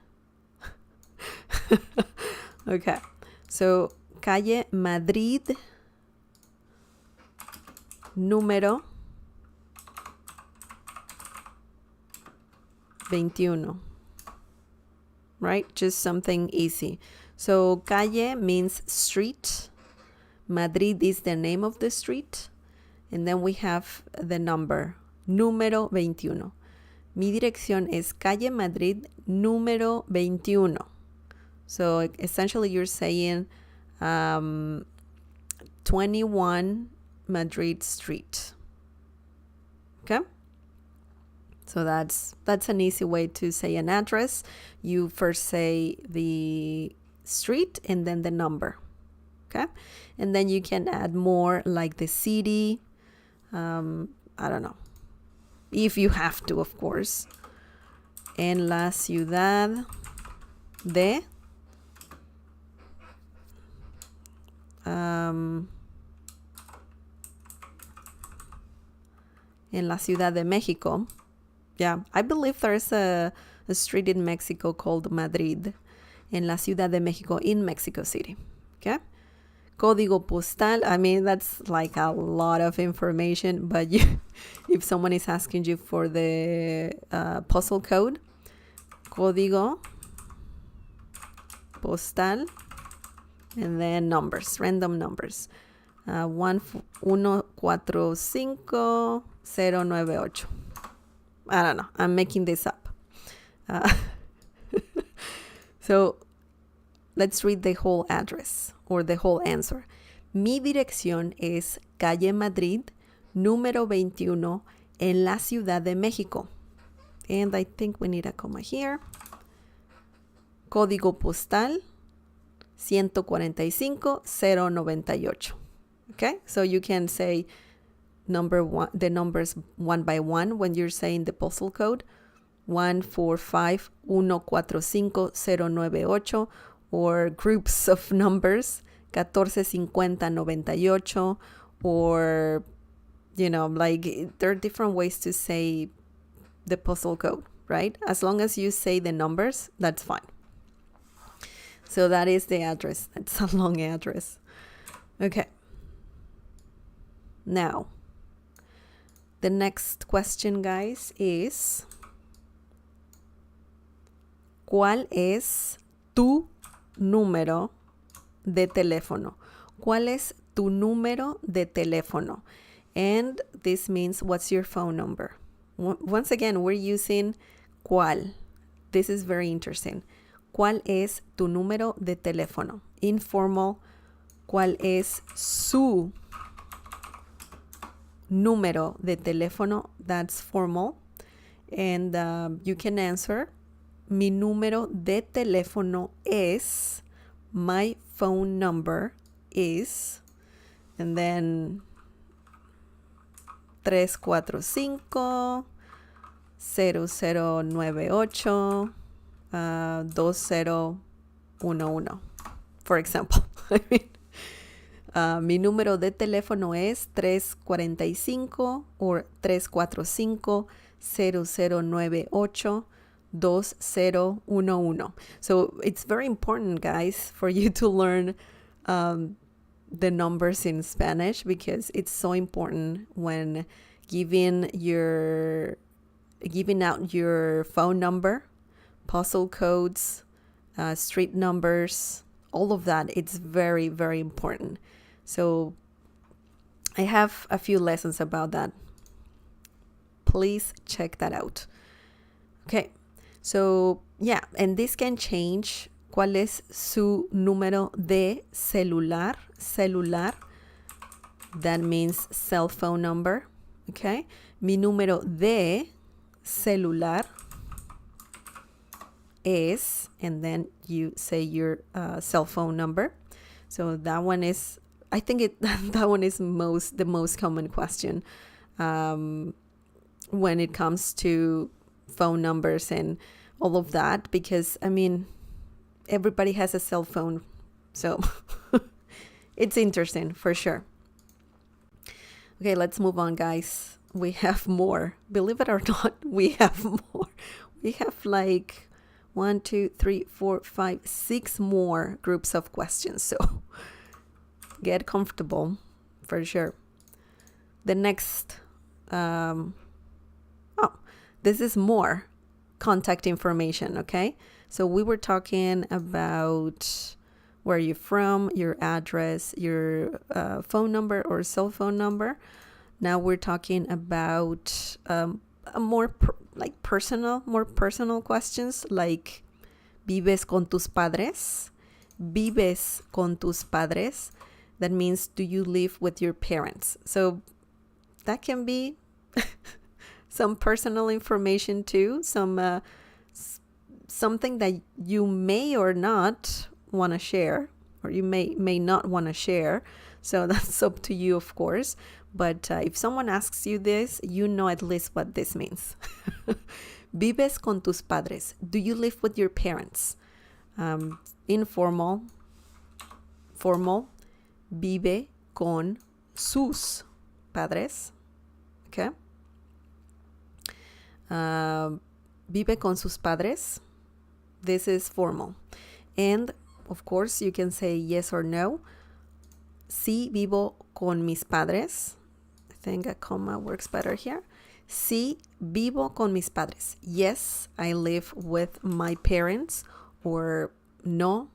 Okay, so Calle Madrid, número 21. Right? Just something easy. So calle means street. Madrid is the name of the street. And then we have the number, número 21. Mi dirección es calle Madrid, número 21. So essentially you're saying 21 Madrid Street. Okay? So that's an easy way to say an address. You first say the street and then the number. Okay? And then you can add more like the city. I don't know. If you have to, of course. En la ciudad de en la Ciudad de Mexico. Yeah, I believe there's a street in Mexico called Madrid. En la Ciudad de Mexico, in Mexico City. Okay? Código postal, I mean, that's like a lot of information, but if someone is asking you for the postal code, código postal, and then numbers, random numbers. 145098. I don't know, I'm making this up. So let's read the whole address or the whole answer. Mi dirección es calle Madrid, número 21, en la Ciudad de México. And I think we need a comma here. Código postal 145098. Okay, so you can say the numbers one by one when you're saying the postal code. 1451450998, or groups of numbers 145098, or, like, there are different ways to say the postal code, right? As long as you say the numbers, that's fine. So that is the address. It's a long address. Okay. Now, the next question, guys, is ¿cuál es tu número de teléfono? ¿Cuál es tu número de teléfono? And this means what's your phone number? Once again, we're using ¿cuál? This is very interesting. ¿Cuál es tu número de teléfono? Informal. ¿Cuál es su número de teléfono? That's formal. And you can answer, mi número de teléfono es, my phone number is, and then 345-0098 2011, for example. I mean, mi número de teléfono es 345 or 345-0098 2011. So it's very important, guys, for you to learn the numbers in Spanish, because it's so important when giving out your phone number, postal codes, street numbers, all of that. It's very, very important. So I have a few lessons about that. Please check that out. Okay, so yeah, and this can change. ¿Cuál es su número de celular? Celular, that means cell phone number. Okay, mi número de celular es, and then you say your cell phone number. So that one is, I think that one is the most common question when it comes to phone numbers and all of that, because I mean, everybody has a cell phone, so it's interesting for sure. Okay, let's move on, guys. We have more. Believe it or not, we have more. We have like 1, 2, 3, 4, 5, 6 more groups of questions, so get comfortable for sure. The next, this is more contact information, okay? So we were talking about where you're from, your address, your phone number or cell phone number. Now we're talking about more personal questions, like ¿vives con tus padres? ¿Vives con tus padres? That means, do you live with your parents? So that can be some personal information too, something that you may or not want to share, or you may not want to share. So that's up to you, of course. But if someone asks you this, you know at least what this means. Vives con tus padres. Do you live with your parents? Informal. Formal. Vive con sus padres. Okay. Vive con sus padres. This is formal. And of course, you can say yes or no. Sí vivo con mis padres. I think a comma works better here. Sí vivo con mis padres. Yes, I live with my parents. Or no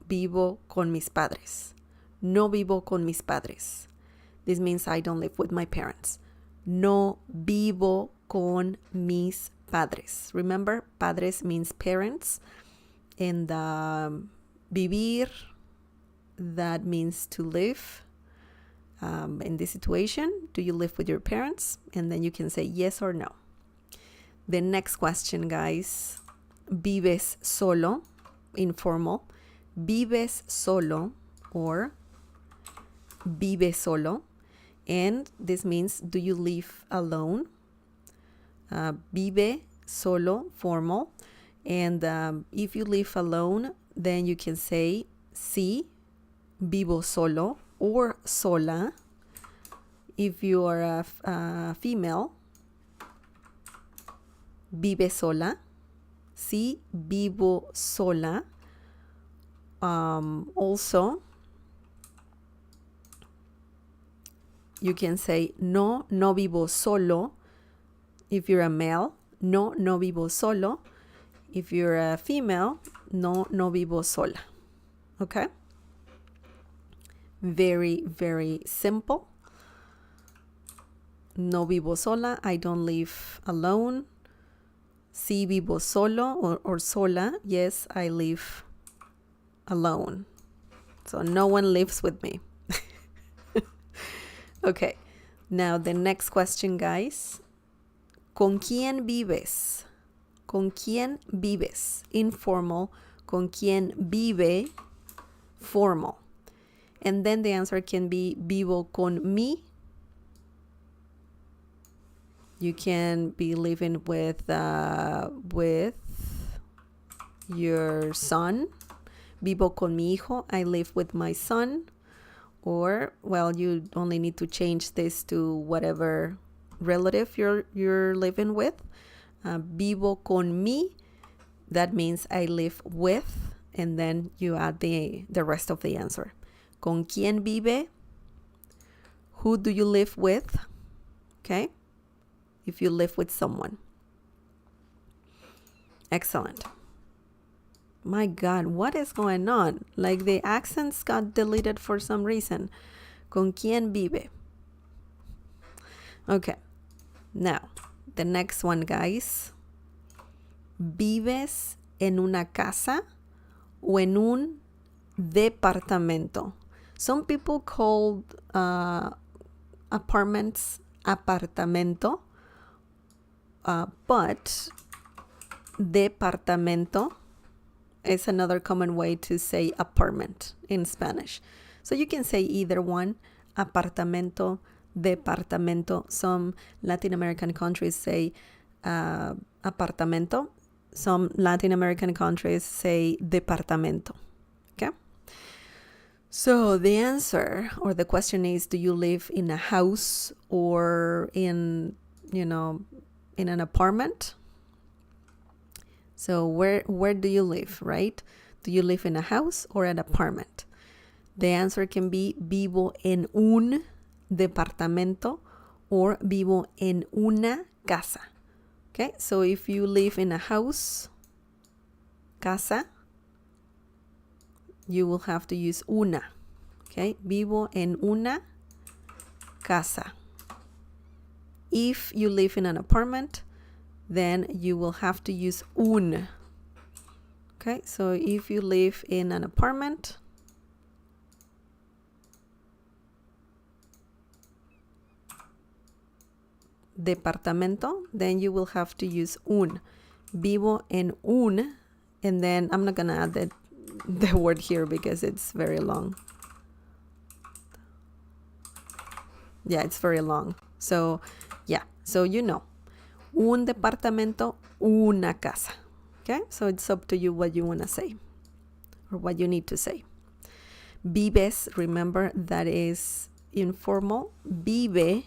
vivo con mis padres. No vivo con mis padres. This means I don't live with my parents. No vivo con mis padres. Remember, padres means parents. And vivir, that means to live. In this situation, do you live with your parents? And then you can say yes or no. The next question, guys. ¿Vives solo? Informal. ¿Vives solo? Or vive solo? And this means, do you live alone? Vive solo, formal. And if you live alone, then you can say sí vivo solo or sola. If you are a female, vive sola. Sí, vivo sola. Also, you can say no, no vivo solo. If you're a male, no, no vivo solo. If you're a female, no, no vivo sola. Okay? Very, very simple. No vivo sola, I don't live alone. Sí vivo solo or sola, yes, I live alone. So no one lives with me. Okay, now the next question, guys. ¿Con quién vives? ¿Con quién vives? Informal. ¿Con quién vive? Formal. And then the answer can be vivo con mi. You can be living with your son. Vivo con mi hijo. I live with my son. Or, well, you only need to change this to whatever relative you're living with. Vivo con mi. That means I live with, and then you add the rest of the answer. ¿Con quién vive? Who do you live with? Okay? If you live with someone. Excellent. My God, what is going on? Like the accents got deleted for some reason. ¿Con quién vive? Okay. Now, the next one, guys. ¿Vives en una casa o en un departamento? Some people call apartments apartamento, but departamento is another common way to say apartment in Spanish. So you can say either one, apartamento, departamento. Some Latin American countries say apartamento. Some Latin American countries say departamento. Okay? So the answer or the question is, do you live in a house or in an apartment? So where do you live, right? Do you live in a house or an apartment? The answer can be vivo en un departamento or vivo en una casa. Okay, so if you live in a house, casa, you will have to use una. Okay, vivo en una casa. If you live in an apartment, then you will have to use un. Okay, so if you live in an apartment, departamento, then you will have to use un. Vivo en un, and then I'm not gonna add the word here because it's very long. Yeah, it's very long. So yeah, so un departamento, una casa. Okay, so it's up to you what you want to say or what you need to say. Vives, remember, that is informal. Vive,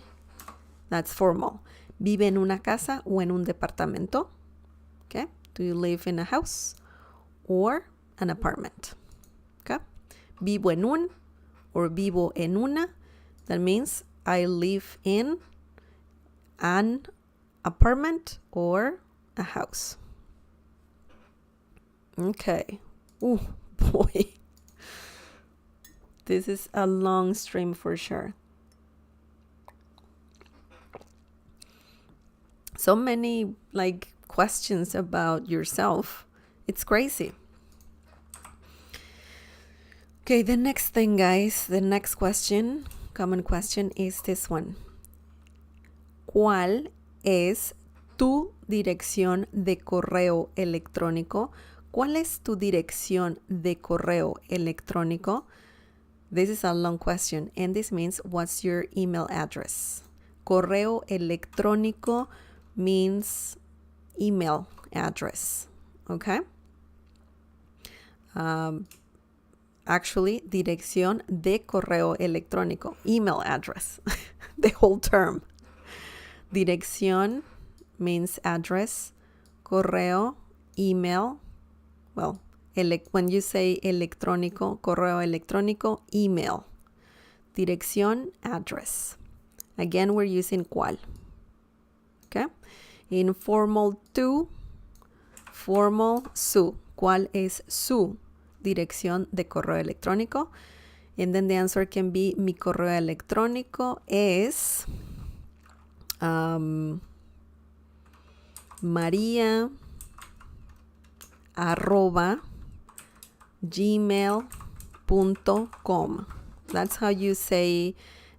that's formal. Vive en una casa o en un departamento. Okay, do you live in a house or an apartment? Okay, vivo en un or vivo en una, that means I live in an apartment or a house. Okay. Oh boy. This is a long stream for sure. So many questions about yourself. It's crazy. Okay, the next thing, guys, the next question, common question is this one. ¿Cuál es tu dirección de correo electrónico? ¿Cuál es tu dirección de correo electrónico? This is a long question, and this means what's your email address? Correo electrónico means email address, okay? actually, dirección de correo electrónico, email address, the whole term. Dirección means address, correo, email. Well, when you say electrónico, correo electrónico, email. Dirección, address. Again, we're using cuál. Okay? Informal tú, formal su. ¿Cuál es su dirección de correo electrónico? And then the answer can be mi correo electrónico es maria@gmail.com. That's how you say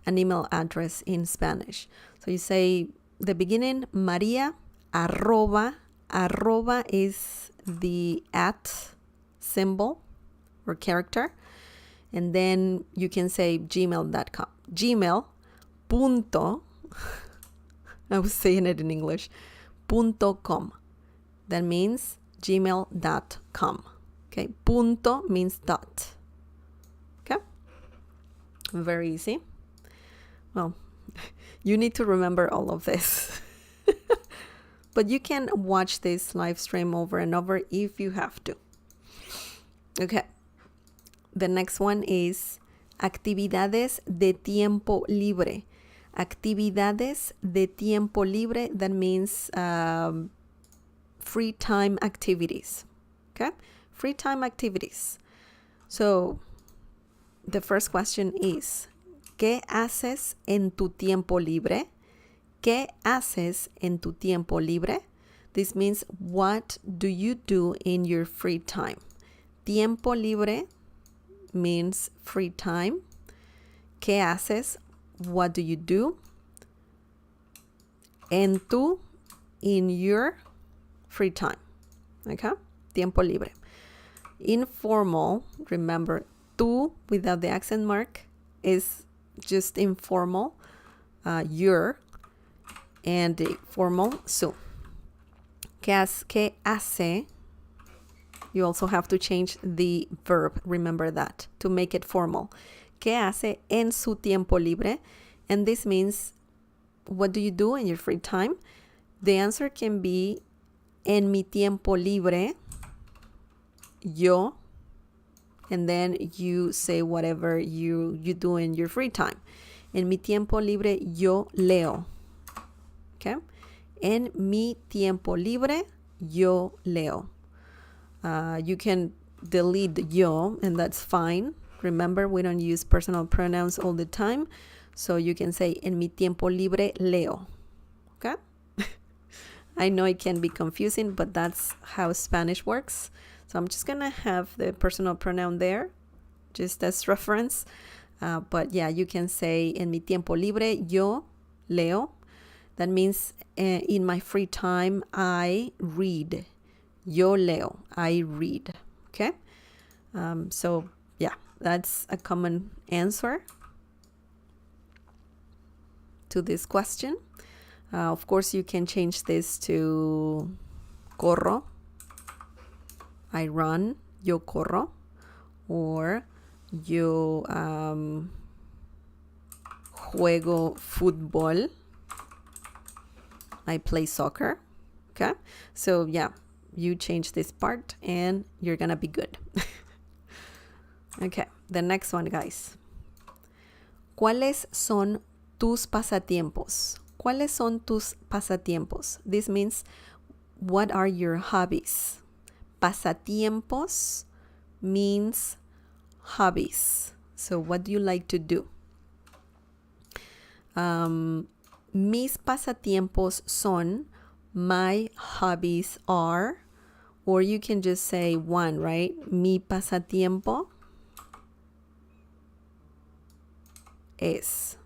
an email address in Spanish. So you say the beginning, Maria, arroba is the at symbol or character. And then you can say gmail.com. Gmail, punto, I was saying it in English, .com. That means gmail.com. Okay, punto means dot. Okay, very easy. Well, you need to remember all of this. But you can watch this live stream over and over if you have to. Okay. The next one is actividades de tiempo libre. Actividades de tiempo libre, that means free time activities. Okay? Free time activities. So, the first question is, ¿qué haces en tu tiempo libre? ¿Qué haces en tu tiempo libre? This means, what do you do in your free time? Tiempo libre means free time. ¿Qué haces? What do you do? En tu, in your free time. Okay? Tiempo libre. Informal, remember, tú without the accent mark is just informal. Your, and formal, su. ¿Qué hace? You also have to change the verb, remember that, to make it formal. ¿Qué hace en su tiempo libre? And this means, what do you do in your free time? The answer can be, en mi tiempo libre, yo, and then you say whatever you do in your free time. En mi tiempo libre, yo leo. Okay? En mi tiempo libre, yo leo. You can delete yo, and that's fine. Remember, we don't use personal pronouns all the time. So you can say, en mi tiempo libre, leo. Okay? I know it can be confusing, but that's how Spanish works. So I'm just going to have the personal pronoun there, just as reference. But yeah, you can say, en mi tiempo libre, yo leo. That means in my free time, I read. Yo leo, I read. Okay? So yeah, that's a common answer to this question. Of course, you can change this to corro. I run, yo corro. Or yo juego fútbol. I play soccer. Okay? So yeah, you change this part and you're gonna be good. Okay, the next one, guys. ¿Cuáles son tus pasatiempos? ¿Cuáles son tus pasatiempos? This means, what are your hobbies? Pasatiempos means hobbies. So what do you like to do? Mis pasatiempos son, my hobbies are, or you can just say one, right? Mi pasatiempo es.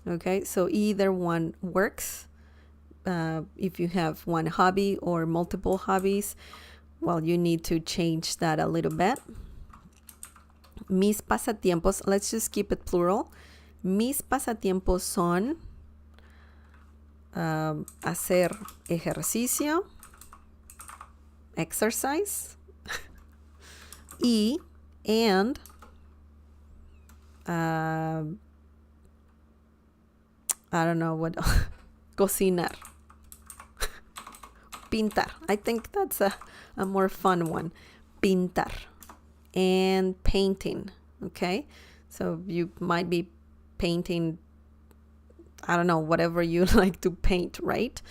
Okay, so either one works. If you have one hobby or multiple hobbies, well, you need to change that a little bit. Mis pasatiempos, let's just keep it plural. Mis pasatiempos son hacer ejercicio, exercise, y And I don't know what. Cocinar. Pintar. I think that's a more fun one. Pintar. And painting. Okay? So you might be painting, I don't know, whatever you like to paint, right?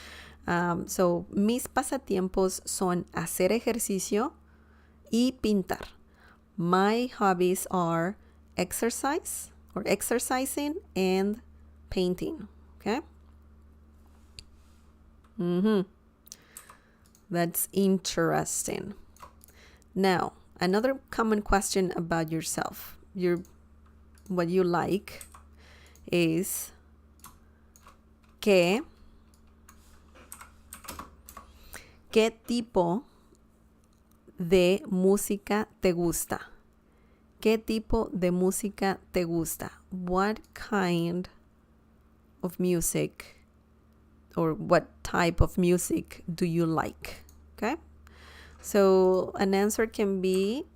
So mis pasatiempos son hacer ejercicio y pintar. My hobbies are exercise or exercising and painting. Okay? That's interesting. Now, another common question about yourself, what you like, is ¿qué tipo de música te gusta? ¿Qué tipo de música te gusta? What kind of music or what type of music do you like? Okay? So an answer can be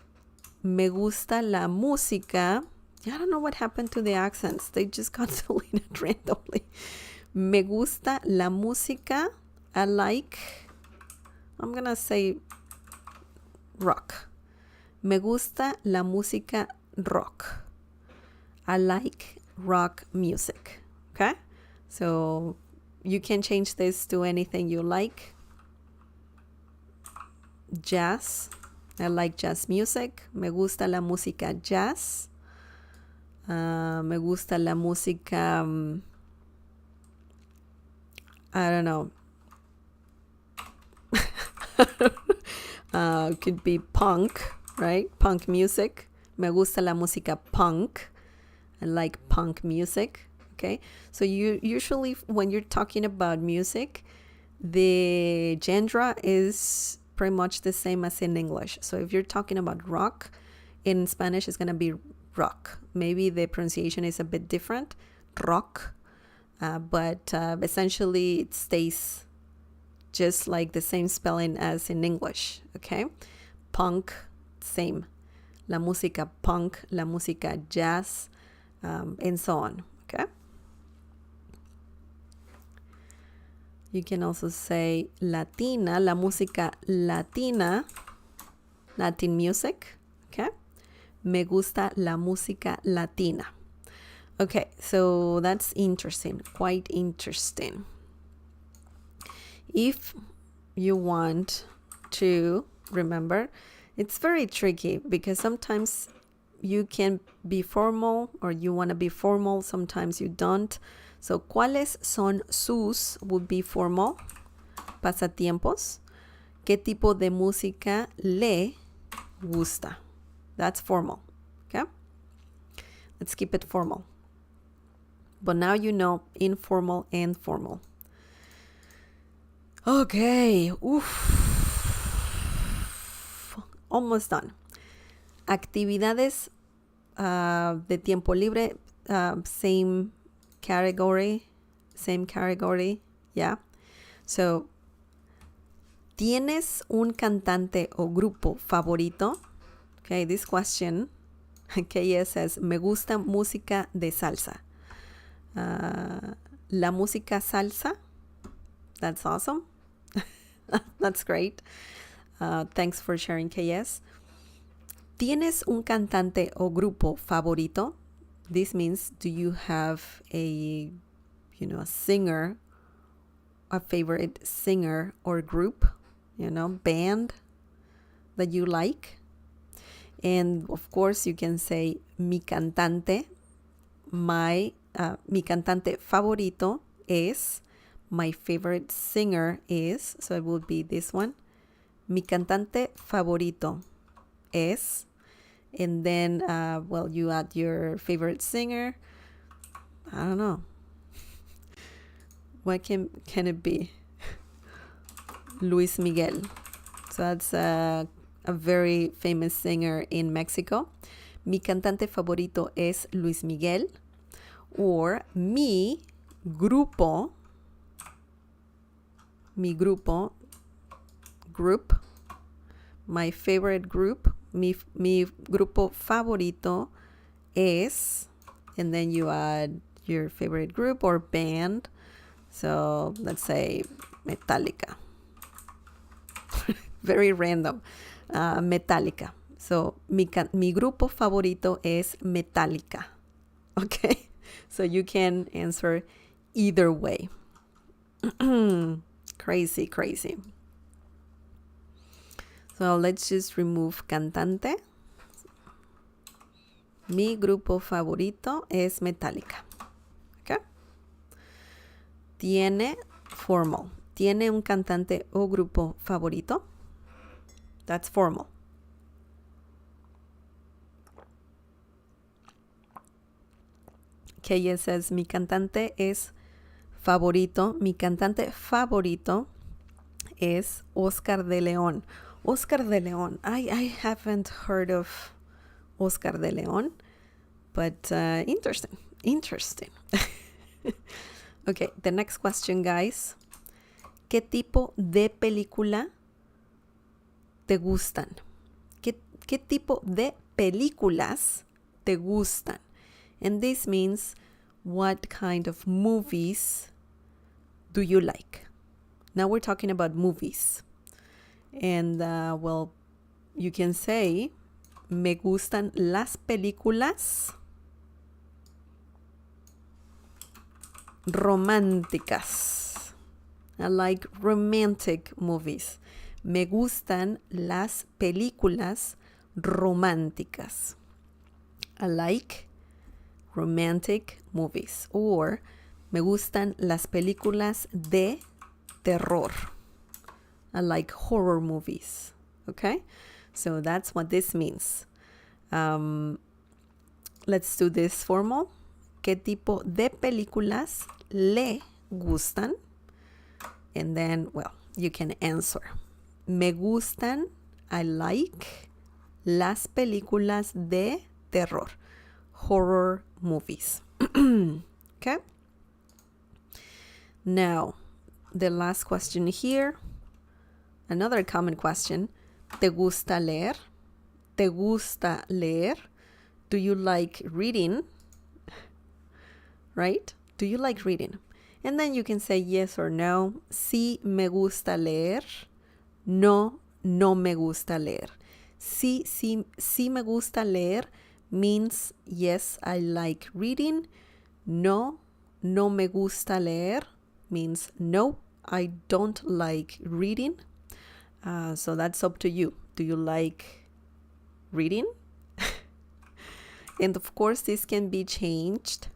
me gusta la música. I don't know what happened to the accents. They just got deleted randomly. Me gusta la música. I like, I'm gonna say rock. Me gusta la música rock. I like rock music. Okay? So you can change this to anything you like. Jazz. I like jazz music. Me gusta la música jazz. Me gusta la música, I don't know. Could be punk, right? Punk music. Me gusta la música punk. I like punk music. Okay, so you usually, when you're talking about music, the genre is pretty much the same as in English. So if you're talking about rock, in Spanish it's gonna be rock. Maybe the pronunciation is a bit different, rock, but essentially it stays just like the same spelling as in English. Okay, punk, same. La música punk, la música jazz, and so on. Okay. You can also say Latina, la música latina, Latin music, okay? Me gusta la música latina. Okay, so that's interesting, quite interesting. If you want to remember, it's very tricky because sometimes you can be formal or you want to be formal, sometimes you don't. So, ¿cuáles son sus would be formal pasatiempos? ¿Qué tipo de música le gusta? That's formal, okay? Let's keep it formal. But now you know informal and formal. Okay, almost done. Actividades de tiempo libre, same category, yeah. So, ¿tienes un cantante o grupo favorito? Okay, this question, KS says, me gusta música de salsa. La música salsa, that's awesome. That's great. Thanks for sharing, KS. ¿Tienes un cantante o grupo favorito? This means, do you have a singer, a favorite singer or group, band that you like? And of course, you can say mi cantante, mi cantante favorito es, my favorite singer is, so it would be this one. Mi cantante favorito es. And then, you add your favorite singer. I don't know. What can it be? Luis Miguel. So that's a very famous singer in Mexico. Mi cantante favorito es Luis Miguel. Or mi grupo, group, my favorite group, mi grupo favorito es, and then you add your favorite group or band. So let's say Metallica. Very random. Metallica. So mi grupo favorito es Metallica. Okay? So you can answer either way. Crazy, crazy. So let's just remove cantante. Mi grupo favorito es Metallica. Okay? Tiene formal. ¿Tiene un cantante o grupo favorito? That's formal. Kaya says, mi cantante es favorito. Mi cantante favorito es Oscar de León. Oscar de León. I haven't heard of Oscar de León, but interesting. Okay, the next question, guys. ¿Qué tipo de película te gustan? ¿Qué tipo de películas te gustan? And this means what kind of movies do you like? Now we're talking about movies. And, well, you can say, me gustan las películas románticas. I like romantic movies. Me gustan las películas románticas. I like romantic movies. Or me gustan las películas de terror. I like horror movies. Okay? So that's what this means. Let's do this formal. ¿Qué tipo de películas le gustan? And then, well, you can answer. Me gustan, I like, las películas de terror. Horror movies. Okay? Now, the last question here. Another common question. ¿Te gusta leer? ¿Te gusta leer? Do you like reading? Right? Do you like reading? And then you can say yes or no. Sí me gusta leer. No, no me gusta leer. Sí me gusta leer means yes, I like reading. No, no me gusta leer means no, I don't like reading. So that's up to you. Do you like reading? And of course, this can be changed.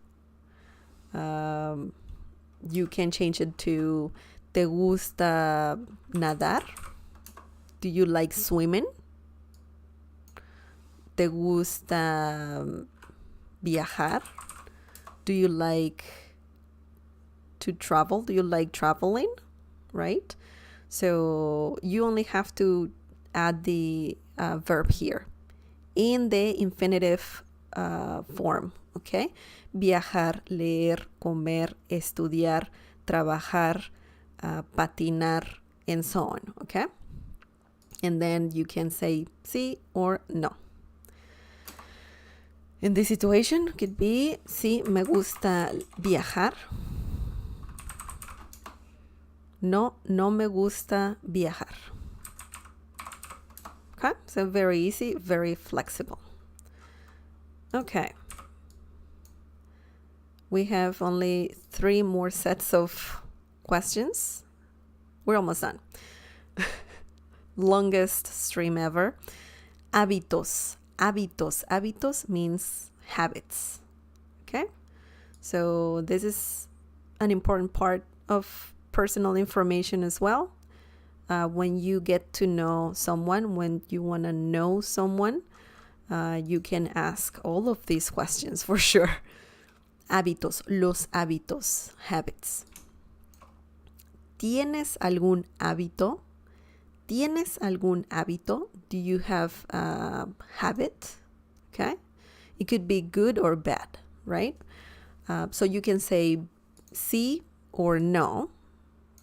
You can change it to ¿te gusta nadar? Do you like swimming? ¿Te gusta viajar? Do you like to travel? Do you like traveling? Right? So you only have to add the verb here in the infinitive form, okay? Viajar, leer, comer, estudiar, trabajar, patinar, and so on, okay? And then you can say sí or no. In this situation, could be sí, me gusta viajar. No, no me gusta viajar. Okay, so very easy, very flexible. Okay. We have only 3 more sets of questions. We're almost done. Longest stream ever. Hábitos. Hábitos means habits. Okay? So this is an important part of personal information as well. When you get to know someone, when you want to know someone, you can ask all of these questions for sure. Hábitos, los hábitos, habits. ¿Tienes algún hábito? ¿Tienes algún hábito? Do you have a habit? Okay. It could be good or bad, right? So you can say sí or no.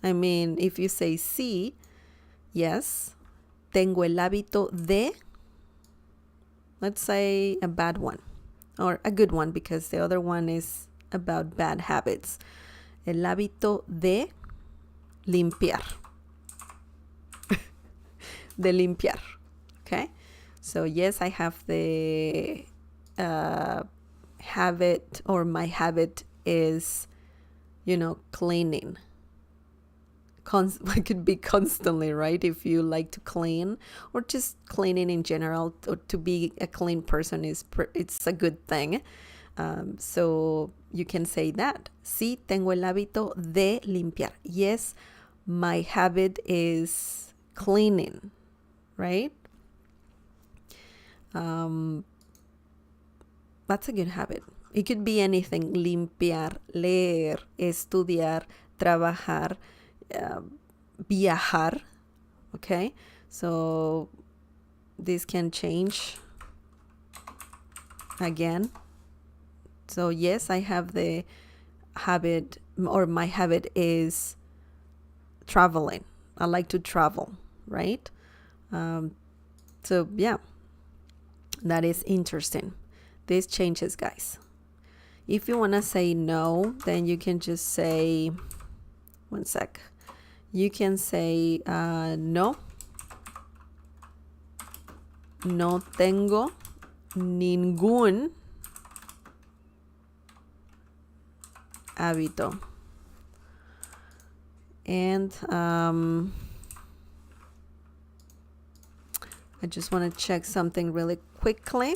I mean, if you say sí, yes, tengo el hábito de, Let's say a bad one or a good one because the other one is about bad habits. El hábito de limpiar. De limpiar. Okay? So yes, I have the habit, or my habit is, cleaning. It could be constantly, right? If you like to clean, or just cleaning in general, or to be a clean person it's a good thing. So you can say that. Sí, tengo el hábito de limpiar. Yes, my habit is cleaning, right? That's a good habit. It could be anything. Limpiar, leer, estudiar, trabajar, viajar. Okay, so this can change again. So yes, I have the habit, or my habit is traveling. I like to travel, right? So yeah, that is interesting. This changes, guys. If you want to say no, then you can just say, one sec. You can say, no tengo ningún hábito. And I just want to check something really quickly.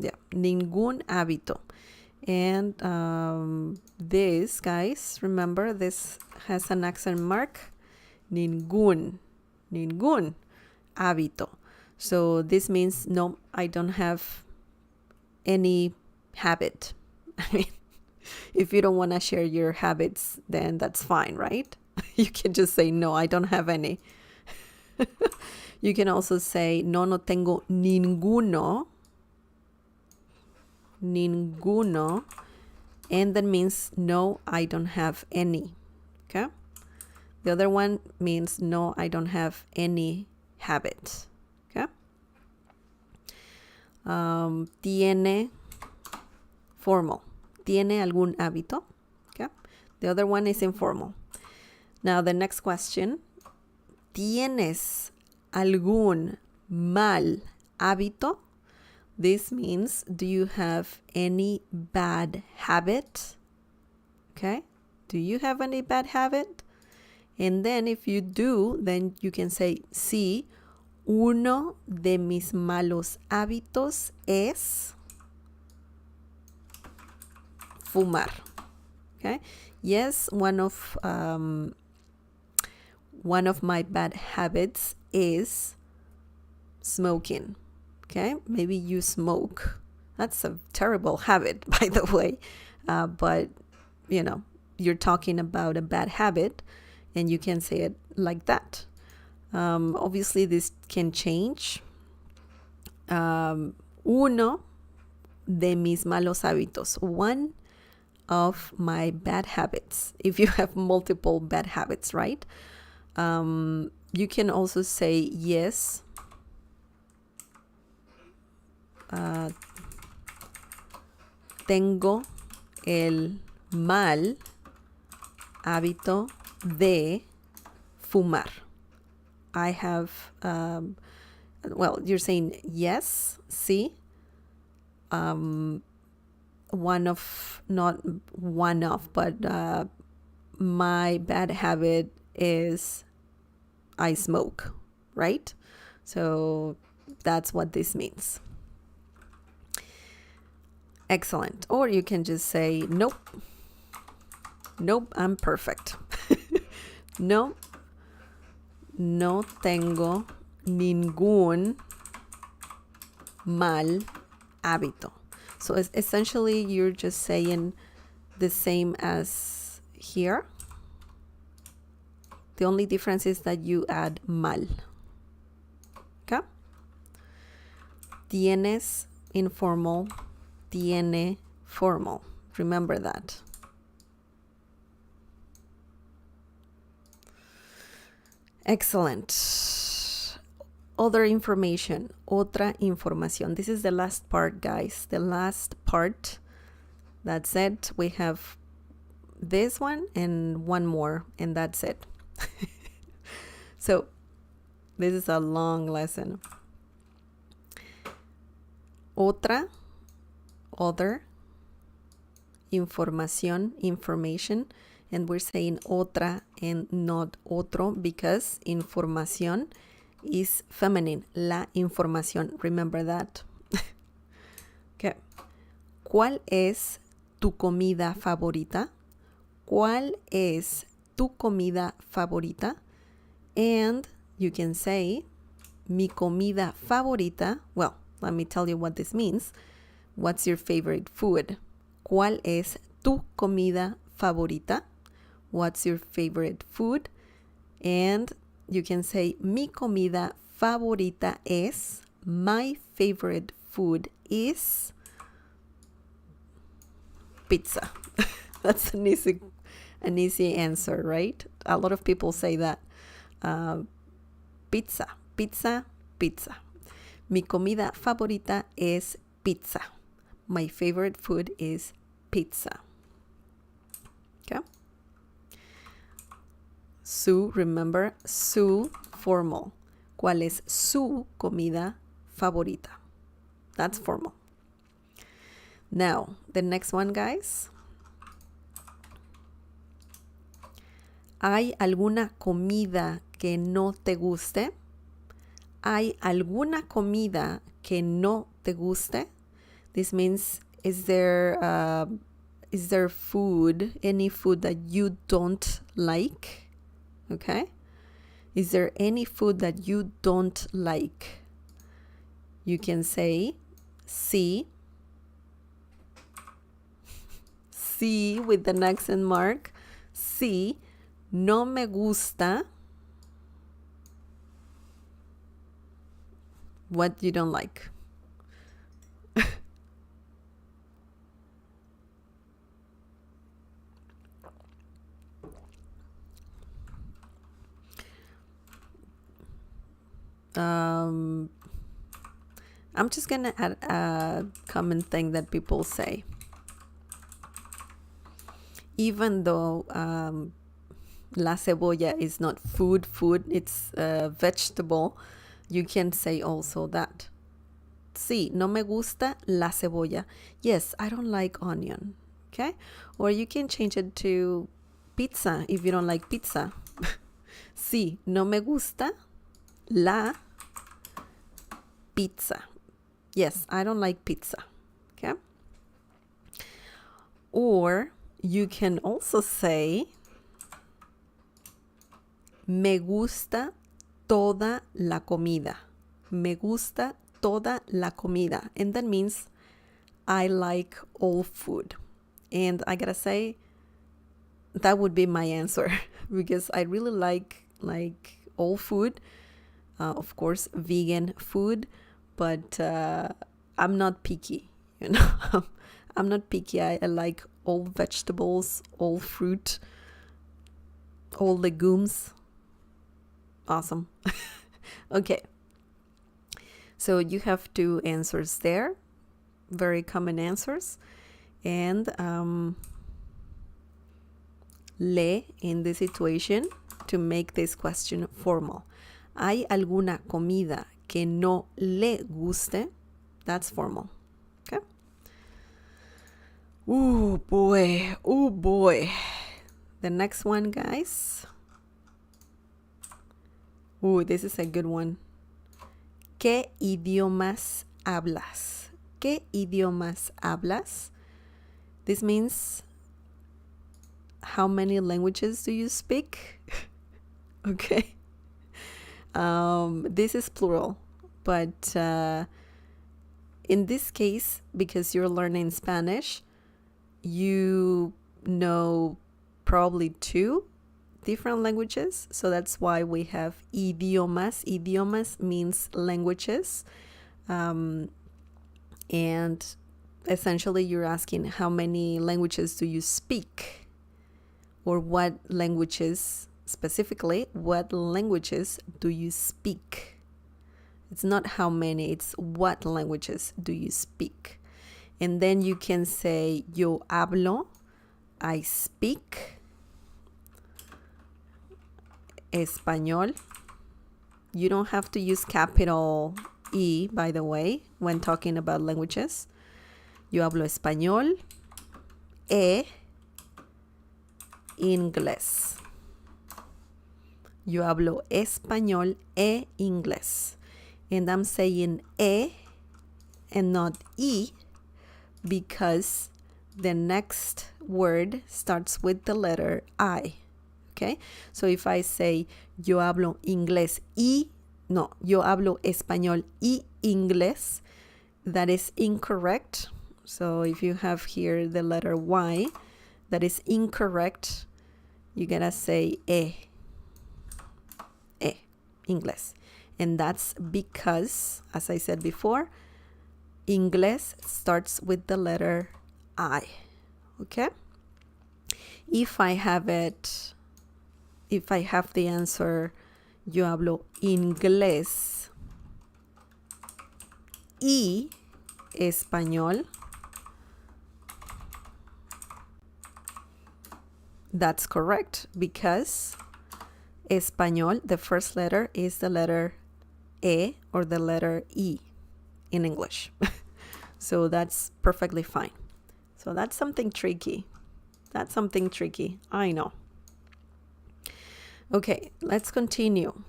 Yeah, ningún hábito. And this, guys, remember, this has an accent mark. Ningún hábito. So this means no, I don't have any habit. I mean, if you don't want to share your habits, then that's fine, right? You can just say, no, I don't have any. You can also say, no tengo ninguno, and that means, no, I don't have any. Okay? The other one means, no, I don't have any habit. Okay? Tiene, formal. ¿Tiene algún hábito? Okay. The other one is informal. Now the next question. ¿Tienes algún mal hábito? This means, do you have any bad habit? Okay. Do you have any bad habit? And then if you do, then you can say, sí, uno de mis malos hábitos es fumar. Okay. Yes, one of my bad habits is smoking. Okay, maybe you smoke. That's a terrible habit, by the way. But you're talking about a bad habit, and you can say it like that. Obviously, this can change. Uno de mis malos hábitos. One of my bad habits. If you have multiple bad habits, right? You can also say yes. Tengo el mal hábito de fumar. I have, you're saying yes, sí. My bad habit is I smoke, right? So that's what this means. Excellent. Or you can just say, nope, I'm perfect. No tengo ningún mal hábito. So essentially, you're just saying the same as here. The only difference is that you add mal. Okay? Tienes, informal. Tiene, formal. Remember that. Excellent. Other information, otra información. This is the last part, guys. The last part. That's it. We have this one and one more, and that's it. So, this is a long lesson. Otra, other, información, information, and we're saying otra and not otro because información is feminine, la información. Remember that. Okay. ¿Cuál es tu comida favorita? ¿Cuál es tu comida favorita? And you can say, mi comida favorita. Well, let me tell you what this means. What's your favorite food? ¿Cuál es tu comida favorita? What's your favorite food? And you can say, mi comida favorita es, my favorite food is pizza. That's an easy answer, right? A lot of people say that. Pizza, pizza, pizza. Mi comida favorita es pizza. My favorite food is pizza. Okay? Su, remember, su formal. ¿Cuál es su comida favorita? That's formal. Now, the next one, guys. ¿Hay alguna comida que no te guste? ¿Hay alguna comida que no te guste? This means, is there food, any food that you don't like? Okay? Is there any food that you don't like? You can say, sí. Sí, with an accent mark. Sí, no me gusta. What you don't like. I'm just gonna add a common thing that people say. Even though la cebolla is not food, it's a vegetable, you can say also that. Sí, no me gusta la cebolla. Yes, I don't like onion. Okay? Or you can change it to pizza if you don't like pizza. Sí, no me gusta la pizza. Yes, I don't like pizza. Okay? Or you can also say, me gusta toda la comida. Me gusta toda la comida. And that means I like all food. And I gotta say, that would be my answer because I really like all food. Of course, vegan food, but I'm not picky, you know. I'm not picky. I like all vegetables, all fruit, all legumes. Awesome. Okay. So you have two answers there, very common answers. And le in this situation to make this question formal. ¿Hay alguna comida que no le guste? That's formal. Okay. Oh boy. Oh boy. The next one, guys. This is a good one. ¿Qué idiomas hablas? ¿Qué idiomas hablas? This means, how many languages do you speak? Okay. This is plural, but in this case, because you're learning Spanish, you know probably 2 different languages. So that's why we have idiomas. Idiomas means languages. And essentially you're asking how many languages do you speak? Or what languages specifically, what languages do you speak? It's not how many, it's what languages do you speak? And then you can say, yo hablo, I speak español. You don't have to use capital E, by the way, when talking about languages. Yo hablo español e inglés. Yo hablo español e inglés. And I'm saying e and not e because the next word starts with the letter I. Okay? So if I say yo hablo inglés yo hablo español y inglés, that is incorrect. So if you have here the letter Y, that is incorrect. You gotta say inglés. And that's because, as I said before, inglés starts with the letter I. Okay? If I have the answer, yo hablo inglés y español, that's correct because español, the first letter is the letter E or the letter E in English. So that's perfectly fine. So that's something tricky. I know. Okay, let's continue.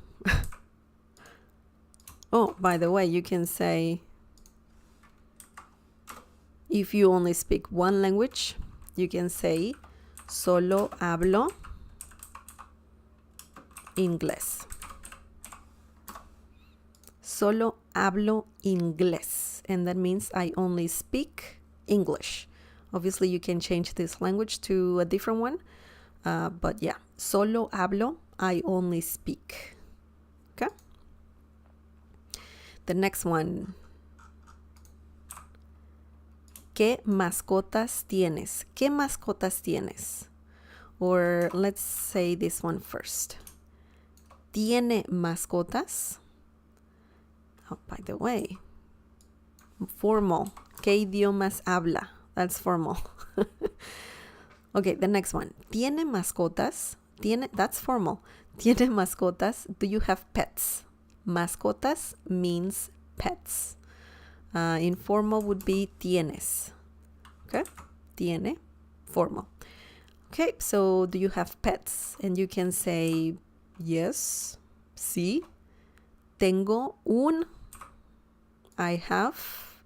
Oh, by the way, you can say, if you only speak one language, you can say, solo hablo inglés. Solo hablo inglés. And that means I only speak English. Obviously, you can change this language to a different one. But yeah, solo hablo, I only speak. Okay? The next one. ¿Qué mascotas tienes? ¿Qué mascotas tienes? Or let's say this one first. ¿Tiene mascotas? Oh, by the way, formal. ¿Qué idiomas habla? That's formal. Okay, the next one. ¿Tiene mascotas? That's formal. ¿Tiene mascotas? Do you have pets? Mascotas means pets. Informal would be tienes. Okay? Tiene, formal. Okay, so do you have pets? And you can say yes, sí. Tengo un. I have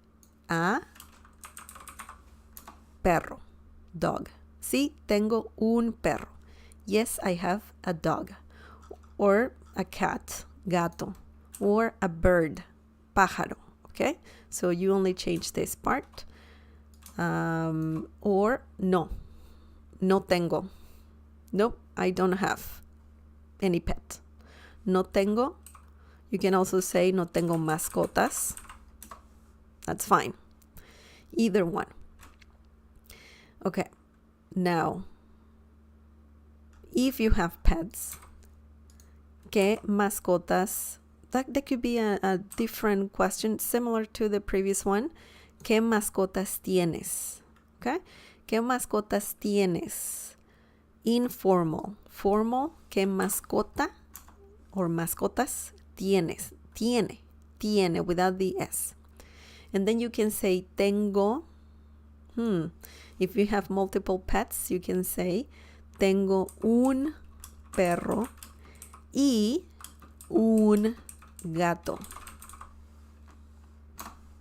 a perro, dog. Sí, tengo un perro. Yes, I have a dog. Or a cat, gato. Or a bird, pájaro. Okay? So you only change this part. Or no. No tengo. Nope, I don't have any pet. No tengo. You can also say no tengo mascotas. That's fine. Either one. Okay. Now, if you have pets, ¿qué mascotas? That could be a different question, similar to the previous one. ¿Qué mascotas tienes? Okay? ¿Qué mascotas tienes? Informal. Formal, ¿qué mascota or mascotas tienes? Tiene without the S. And then you can say tengo. If you have multiple pets, you can say tengo un perro y un gato.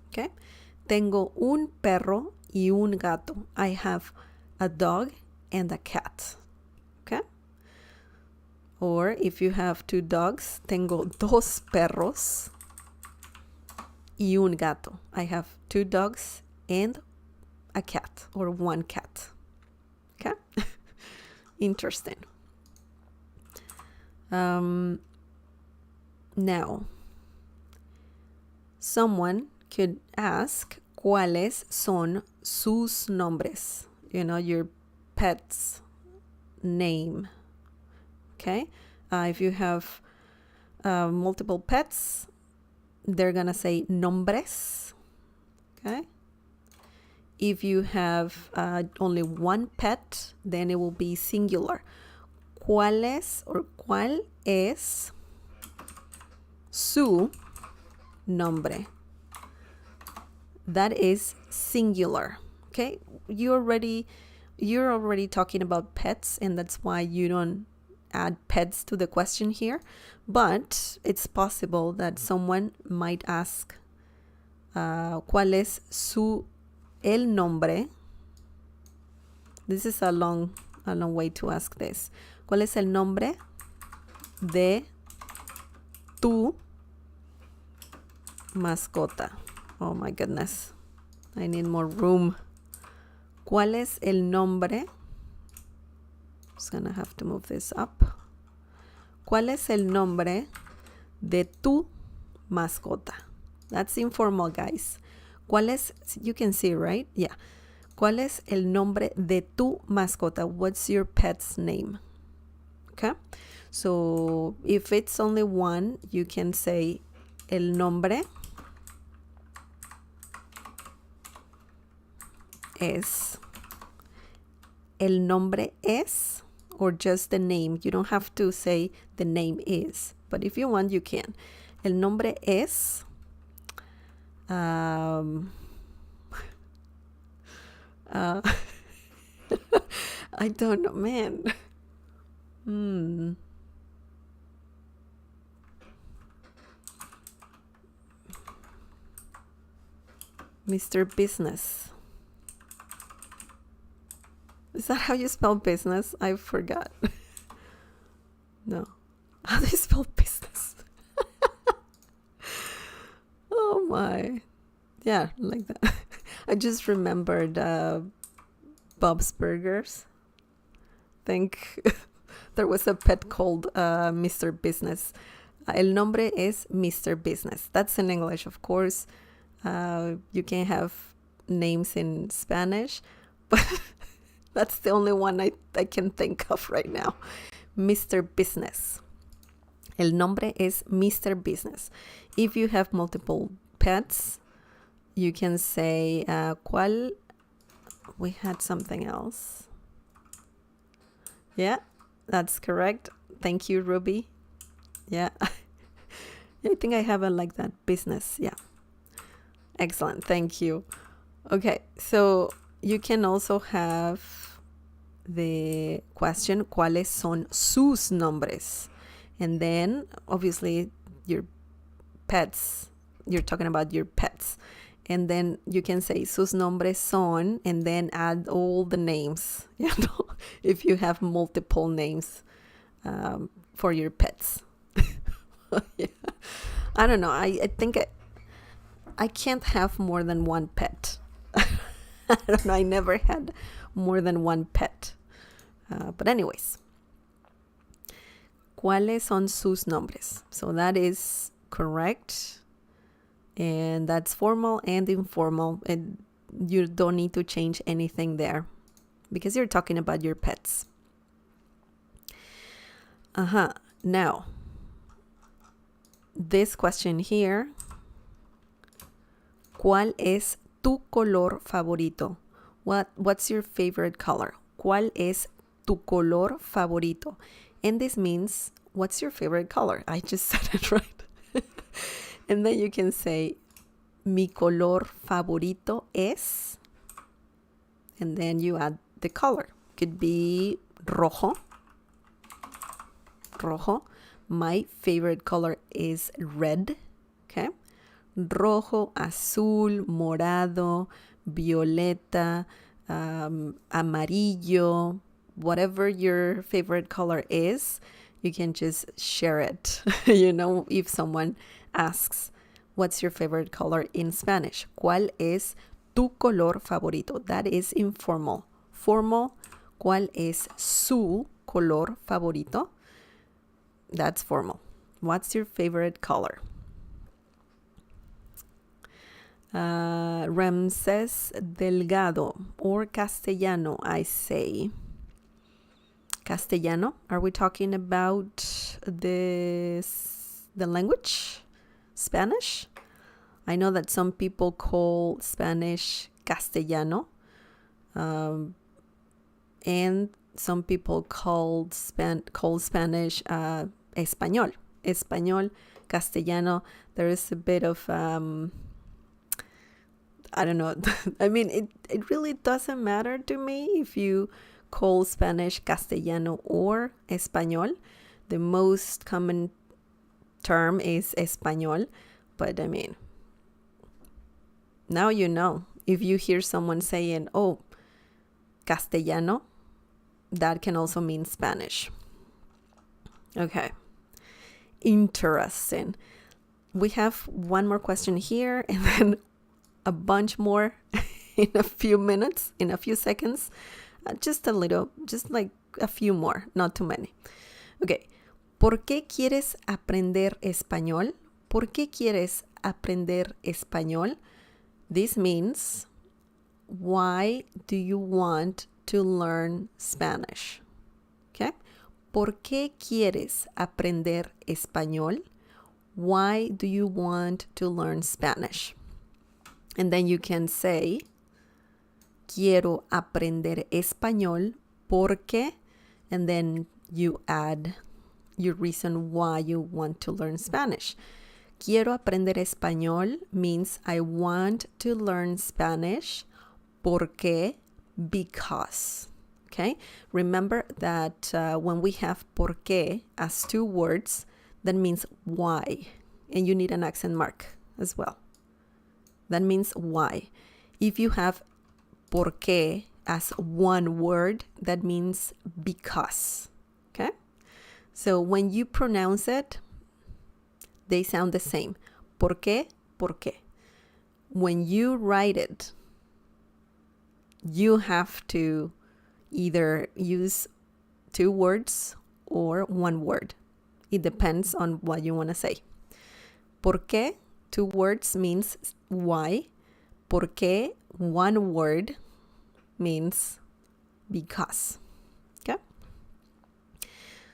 Okay? Tengo un perro y un gato. I have a dog and a cat. Okay? Or if you have two dogs, tengo dos perros y un gato. I have two dogs and a cat or one cat. Okay? Interesting. Now, someone could ask, ¿cuáles son sus nombres? You know, your pet's name. Okay. If you have multiple pets, they're gonna say nombres. Okay. If you have only one pet, then it will be singular. ¿Cuál es su nombre? That is singular. Okay, you're already talking about pets, and that's why you don't add pets to the question here. But it's possible that someone might ask, ¿cuál es el nombre? This is a long way to ask this. ¿Cuál es el nombre de tu mascota? Oh my goodness, I need more room. ¿Cuál es el nombre? Just gonna have to move this up. ¿Cuál es el nombre de tu mascota? That's informal, guys. ¿Cuál es? You can see, right? Yeah. ¿Cuál es el nombre de tu mascota? What's your pet's name? Okay. So if it's only one, you can say el nombre es. El nombre es, or just the name. You don't have to say the name is, but if you want, you can. El nombre es. I don't know, man. Mr. Business. Is that how you spell business? I forgot. No. How do you spell business? Oh my. Yeah, like that. I just remembered Bob's Burgers. I think there was a pet called Mr. Business. El nombre es Mr. Business. That's in English, of course. You can have names in Spanish, but that's the only one I can think of right now. Mr. Business. El nombre es Mr. Business. If you have multiple pets, you can say, ¿cuál? We had something else. Yeah, that's correct. Thank you, Ruby. Yeah. I think I have it like that. Business. Yeah. Excellent. Thank you. Okay. So you can also have the question, ¿cuáles son sus nombres? And then obviously your pets, you're talking about your pets. And then you can say sus nombres son, and then add all the names, you know, if you have multiple names for your pets. Yeah. I don't know. I think I can't have more than one pet. I don't know. I never had more than one pet. But anyways. ¿Cuáles son sus nombres? So that is correct. And that's formal and informal. And you don't need to change anything there because you're talking about your pets. Now, this question here. ¿Cuál es tu color favorito? What's your favorite color? ¿Cuál es tu color favorito? And this means, what's your favorite color? I just said it right. And then you can say, mi color favorito es, and then you add the color. Could be rojo. Rojo. My favorite color is red. Okay. Rojo, azul, morado, violeta, amarillo, whatever your favorite color is, you can just share it. You know, if someone asks, what's your favorite color in Spanish? ¿Cuál es tu color favorito? That is informal. Formal, ¿cuál es su color favorito? That's formal. What's your favorite color? Ramses Delgado, or Castellano, I say. Castellano. Are we talking about the language? Spanish? I know that some people call Spanish Castellano, and some people call Spanish Español. Español, Castellano. There is a bit of I don't know. I mean, it really doesn't matter to me if you call Spanish Castellano or Español. The most common term is Español, but I mean, now you know. If you hear someone saying, oh, Castellano, that can also mean Spanish. Okay. Interesting. We have one more question here and then a bunch more in a few minutes, in a few seconds. Just a little, just like a few more, not too many. Okay. ¿Por qué quieres aprender español? ¿Por qué quieres aprender español? This means, why do you want to learn Spanish? Okay. ¿Por qué quieres aprender español? Why do you want to learn Spanish? And then you can say, quiero aprender español porque, and then you add your reason why you want to learn Spanish. Quiero aprender español means I want to learn Spanish porque, because. Okay? Remember that when we have porque as two words, that means why. And you need an accent mark as well. That means why. If you have porque as one word, that means because. Okay? So when you pronounce it, they sound the same. ¿Por qué? ¿Por qué? When you write it, you have to either use two words or one word. It depends on what you want to say. ¿Por qué? Two words means why. ¿Por qué? One word means because. Okay?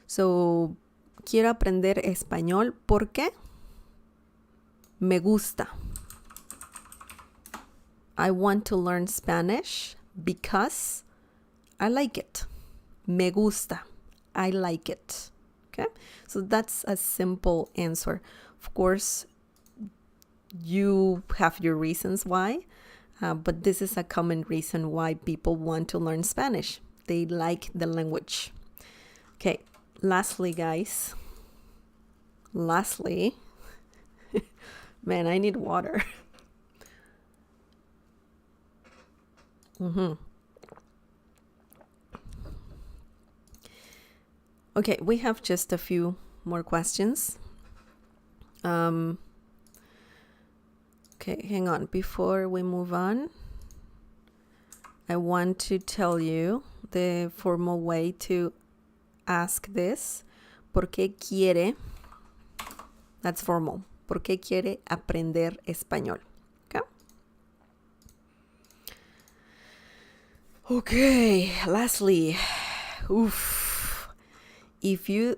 So, quiero aprender español porque me gusta. I want to learn Spanish because I like it. Me gusta. I like it. Okay? So that's a simple answer. Of course, you have your reasons why, but this is a common reason why people want to learn Spanish. They like the language. Okay, lastly, guys. Lastly, man, I need water. Okay, we have just a few more questions. Okay, hang on. Before we move on, I want to tell you the formal way to ask this. ¿Por qué quiere? That's formal. ¿Por qué quiere aprender español? Okay. Okay, lastly, if you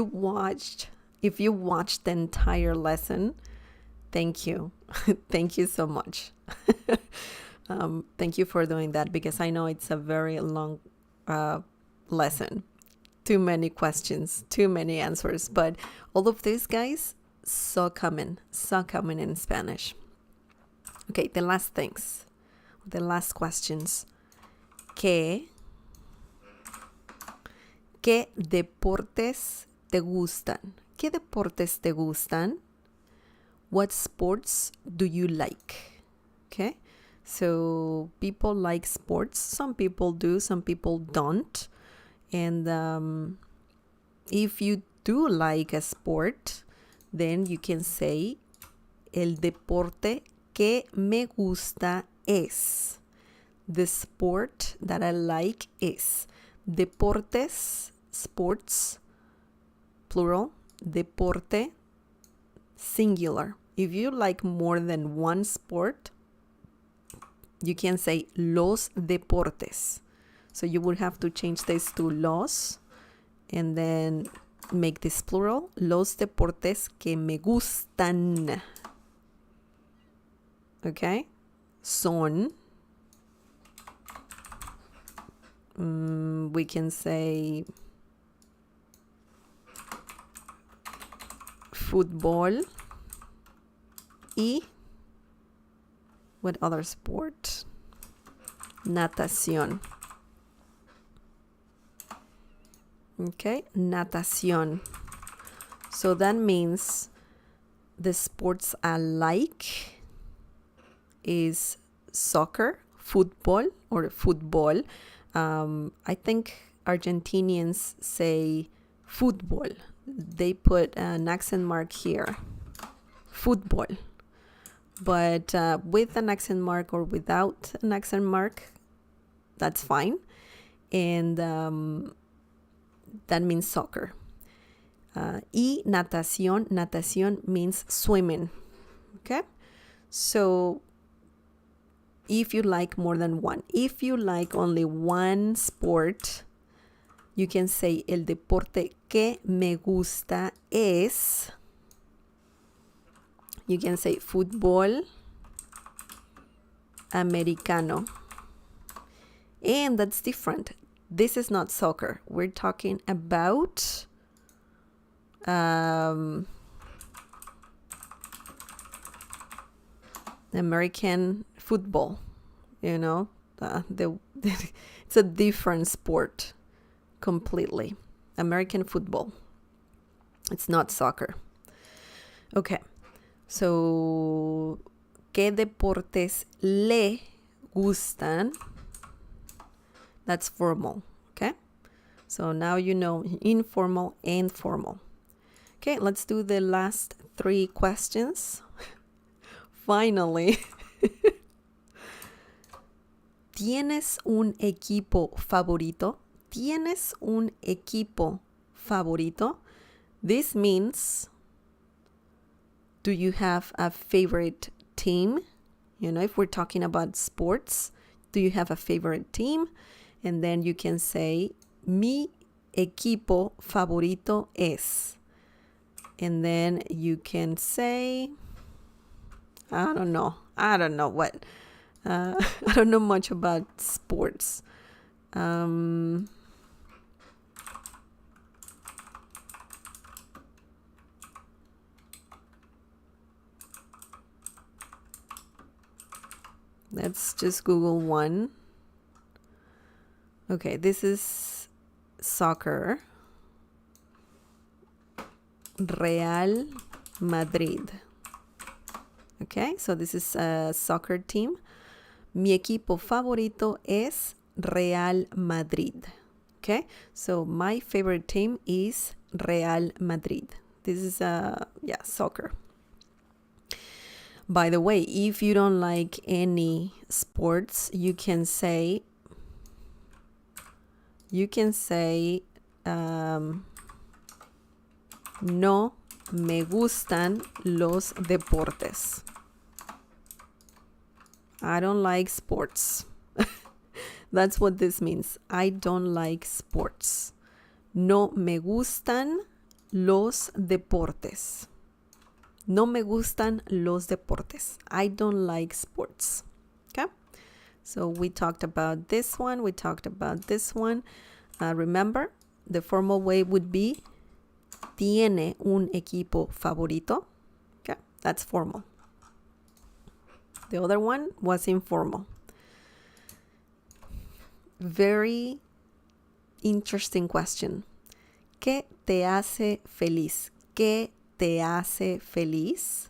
watched the entire lesson, thank you. Thank you so much. Thank you for doing that, because I know it's a very long lesson. Too many questions, too many answers, but all of these, guys, so common in Spanish. Okay, the last things, the last questions. ¿Qué deportes te gustan? ¿Qué deportes te gustan? What sports do you like? Okay, so people like sports. Some people do, some people don't. And if you do like a sport, then you can say, el deporte que me gusta es. The sport that I like is. Deportes, sports, plural. Deporte, singular. If you like more than one sport, you can say los deportes. So you would have to change this to los and then make this plural. Los deportes que me gustan. Okay? Son. We can say fútbol y what other sport? Natación. Okay, natación. So that means the sports I like is soccer, football, or football. I think Argentinians say football. They put an accent mark here. Football. But with an accent mark or without an accent mark, that's fine. And that means soccer. Y natación. Natación means swimming. Okay? So if you like more than one, if you like only one sport, you can say el deporte que me gusta es. You can say fútbol americano. And that's different. This is not soccer. We're talking about American football. You know, it's a different sport completely. American football. It's not soccer. Okay. So, ¿qué deportes le gustan? That's formal, okay? So now you know informal and formal. Okay, let's do the last 3 questions. Finally. ¿Tienes un equipo favorito? ¿Tienes un equipo favorito? This means, do you have a favorite team? You know, if we're talking about sports, do you have a favorite team? And then you can say, mi equipo favorito es. And then you can say, I don't know what. I don't know much about sports. Let's just Google one. Okay, this is soccer. Real Madrid. Okay, so this is a soccer team. Mi equipo favorito es Real Madrid. Okay, so my favorite team is Real Madrid. This is soccer. By the way, if you don't like any sports, you can say no me gustan los deportes. I don't like sports. That's what this means. I don't like sports. No me gustan los deportes. No me gustan los deportes. I don't like sports. Okay? So we talked about this one. We talked about this one. Remember, the formal way would be ¿Tiene un equipo favorito? Okay, that's formal. The other one was informal. Very interesting question. ¿Qué te hace feliz? ¿Qué te hace feliz?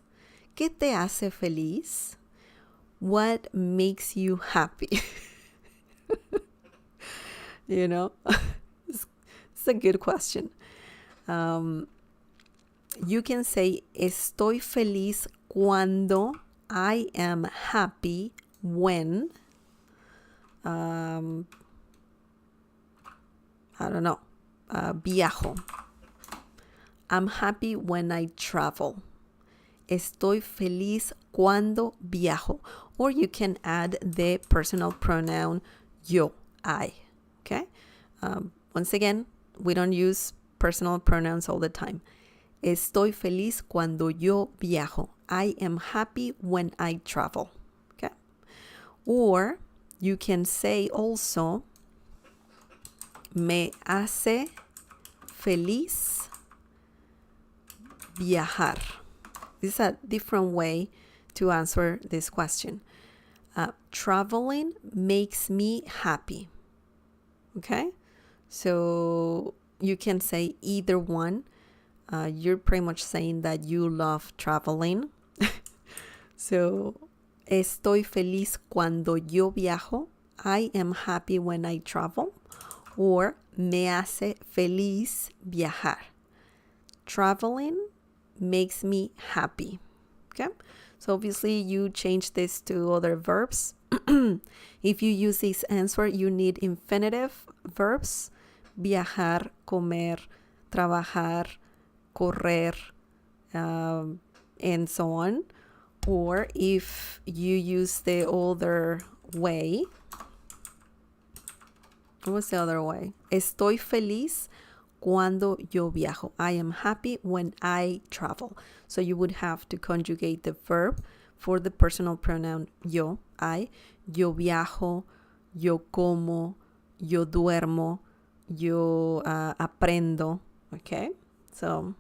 ¿Qué te hace feliz? What makes you happy? You know, it's a good question. You can say estoy feliz cuando. I am happy when. I don't know. Viajo. I'm happy when I travel. Estoy feliz cuando viajo. Or you can add the personal pronoun yo, I. Once again, we don't use personal pronouns all the time. Estoy feliz cuando yo viajo. I am happy when I travel. Okay? Or you can say also, me hace feliz viajar. This is a different way to answer this question. Traveling makes me happy. Okay? So you can say either one. You're pretty much saying that you love traveling. So, estoy feliz cuando yo viajo. I am happy when I travel. Or, me hace feliz viajar. Traveling makes me happy. Okay? So obviously you change this to other verbs. If you use this answer, you need infinitive verbs. Viajar, comer, trabajar, correr, and so on. Or if you use the other way, what's the other way? Estoy feliz cuando yo viajo. I am happy when I travel. So you would have to conjugate the verb for the personal pronoun yo, I. Yo viajo, yo como, yo duermo, yo aprendo. Okay? So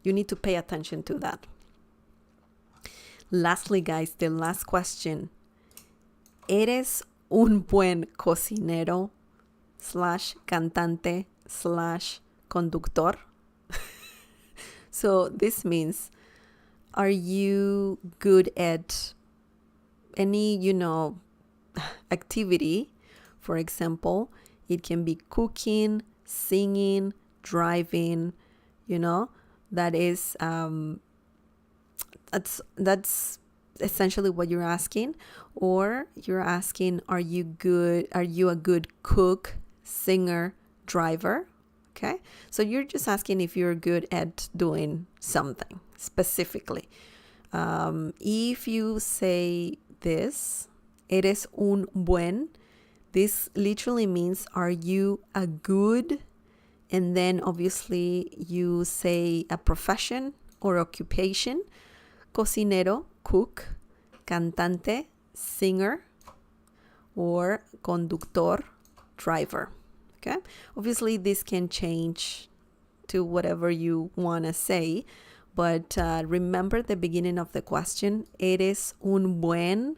you need to pay attention to that. Lastly, guys, the last question. ¿Eres un buen cocinero / cantante / conductor? So this means, are you good at any, activity? For example, it can be cooking, singing, driving, that is, that's essentially what you're asking. Or you're asking, are you a good cook, singer, driver? Okay, so you're just asking if you're good at doing something specifically. If you say this, eres un buen, this literally means, are you a good? And then obviously you say a profession or occupation. Cocinero, cook. Cantante, singer. Or conductor, driver. Okay? ... this can change to whatever you want to say. But remember the beginning of the question. ¿Eres un buen ...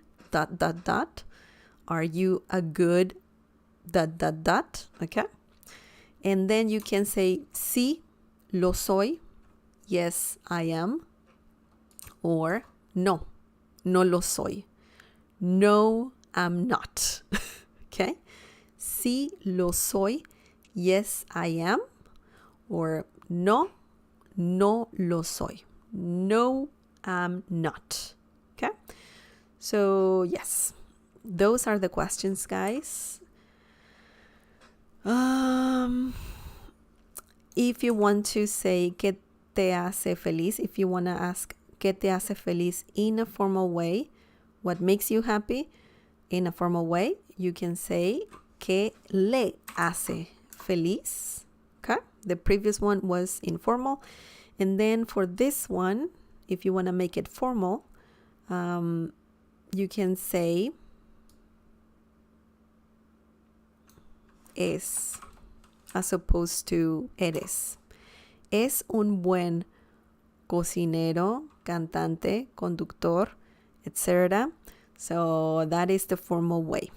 Are you a good ... Okay? And then you can say sí, lo soy. Yes, I am. Or no, no lo soy. No, I'm not. Okay? Sí, lo soy. Yes, I am. Or no, no lo soy. No, I'm not. Okay? So, yes. Those are the questions, guys. If you want to say ¿qué te hace feliz? If you want to ask ¿qué te hace feliz in a formal way? What makes you happy? In a formal way, you can say ¿qué le hace feliz? Okay? The previous one was informal. And then for this one, if you want to make it formal, you can say es, as opposed to eres. Es un buen cocinero, cantante, conductor, etc. So that is the formal way.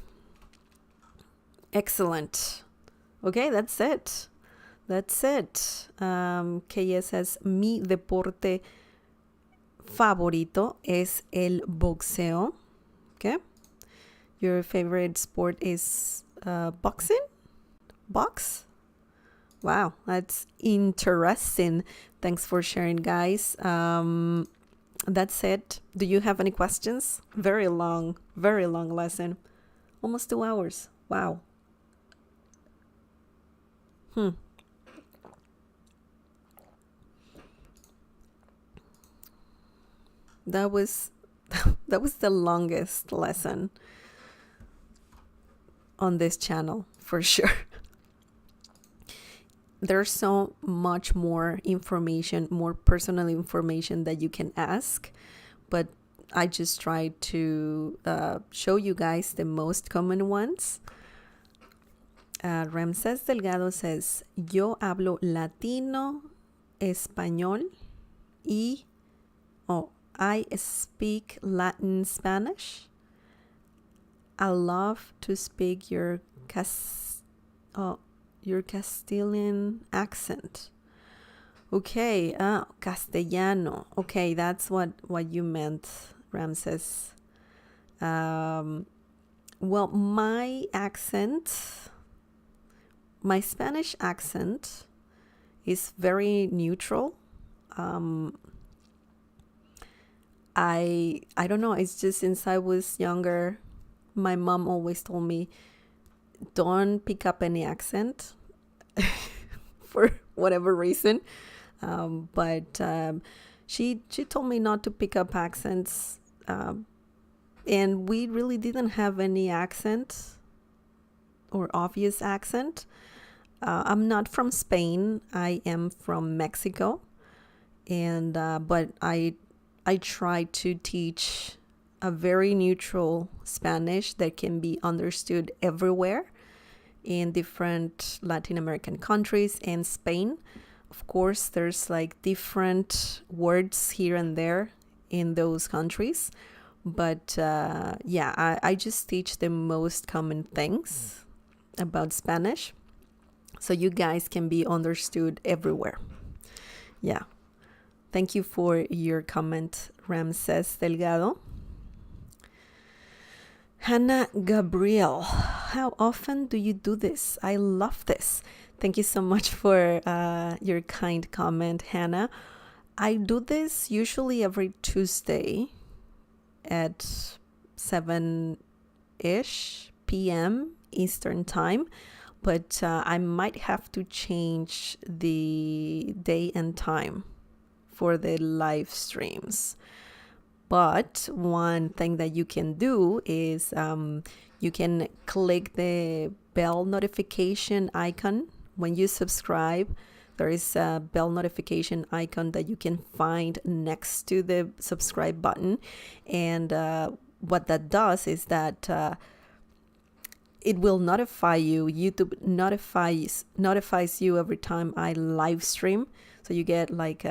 Excellent. Okay, that's it. That's it. Kaya says, mi deporte favorito es el boxeo. Okay. Your favorite sport is boxing? Box? Wow, that's interesting. Thanks for sharing, guys. That's it. Do you have any questions? Very long lesson. Almost 2 hours. Wow. That was the longest lesson on this channel, for sure. there's so much more information, more personal information that you can ask, but I just try to show you guys the most common ones. Ramses Delgado says, yo hablo latino, español, I speak Latin Spanish. I love to speak your Castilian accent. Okay, castellano. Okay, that's what you meant, Ramses. Well, my Spanish accent is very neutral. I don't know, it's just since I was younger, my mom always told me, don't pick up any accent for whatever reason. But she told me not to pick up accents. And we really didn't have any accent or obvious accent. I'm not from Spain. I am from Mexico. And but I try to teach a very neutral Spanish that can be understood everywhere in different Latin American countries and Spain. Of course, there's like different words here and there in those countries. But I just teach the most common things about Spanish so you guys can be understood everywhere. Yeah. Thank you for your comment, Ramses Delgado. Hannah Gabriel, how often do you do this? I love this. Thank you so much for your kind comment, Hannah. I do this usually every Tuesday at 7-ish p.m. Eastern Time, but I might have to change the day and time for the live streams. But one thing that you can do is you can click the bell notification icon. When you subscribe, there is a bell notification icon that you can find next to the subscribe button. And what that does is that it will notify you. YouTube notifies you every time I live stream. So you get like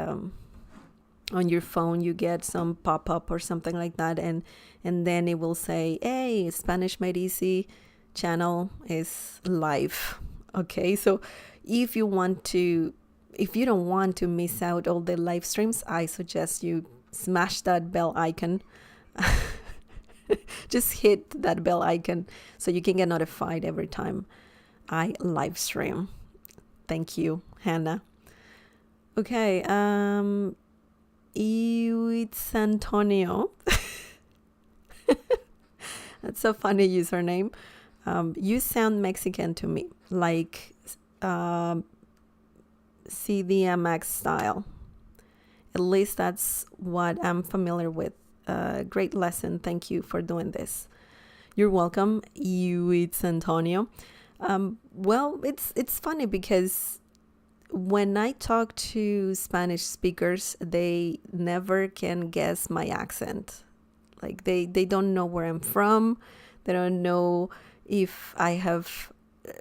on your phone, you get some pop-up or something like that, and then it will say, hey, Spanish Made Easy channel is live. Okay, so if you don't want to miss out all the live streams, I suggest you smash that bell icon. Just hit that bell icon so you can get notified every time I live stream. Thank you, Hannah. Okay, it's Antonio. That's a funny username. You sound Mexican to me, like CDMX style. At least that's what I'm familiar with. Great lesson. Thank you for doing this. You're welcome. It's Antonio. Well, it's funny because when I talk to Spanish speakers, they never can guess my accent. Like they don't know where I'm from. They don't know if I have,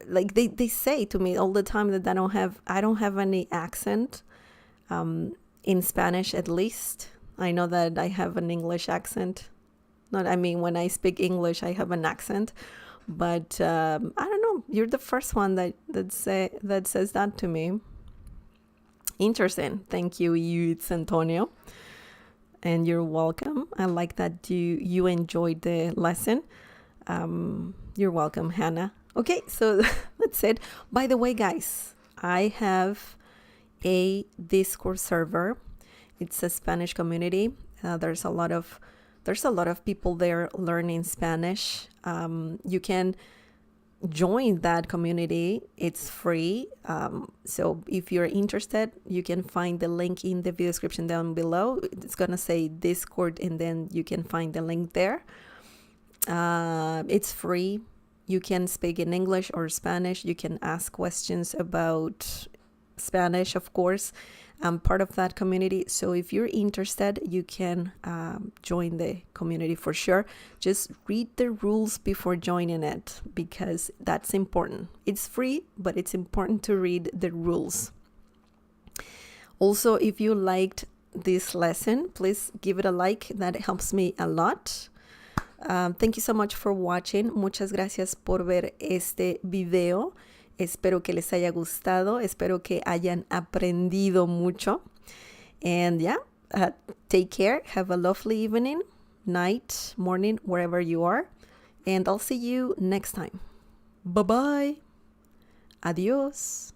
like they say to me all the time that I don't have any accent. In Spanish, at least. I know that I have an English accent. When I speak English, I have an accent. But I don't know. You're the first one that says that to me. Interesting. Thank you, it's Antonio. And you're welcome. I like that you enjoyed the lesson. You're welcome, Hannah. Okay, so that's it. By the way, guys, I have a Discord server. It's a Spanish community. There's a lot of people there learning Spanish. You can join that community. It's free. So if you're interested, you can find the link in the video description down below. It's gonna say Discord, and then you can find the link there. It's free. You can speak in English or Spanish. You can ask questions about Spanish, of course. I'm part of that community. So if you're interested, you can join the community for sure. Just read the rules before joining it because that's important. It's free, but it's important to read the rules. Also, if you liked this lesson, please give it a like. That helps me a lot. Thank you so much for watching. Muchas gracias por ver este video. Espero que les haya gustado. Espero que hayan aprendido mucho. And yeah, take care. Have a lovely evening, night, morning, wherever you are. And I'll see you next time. Bye-bye. Adios.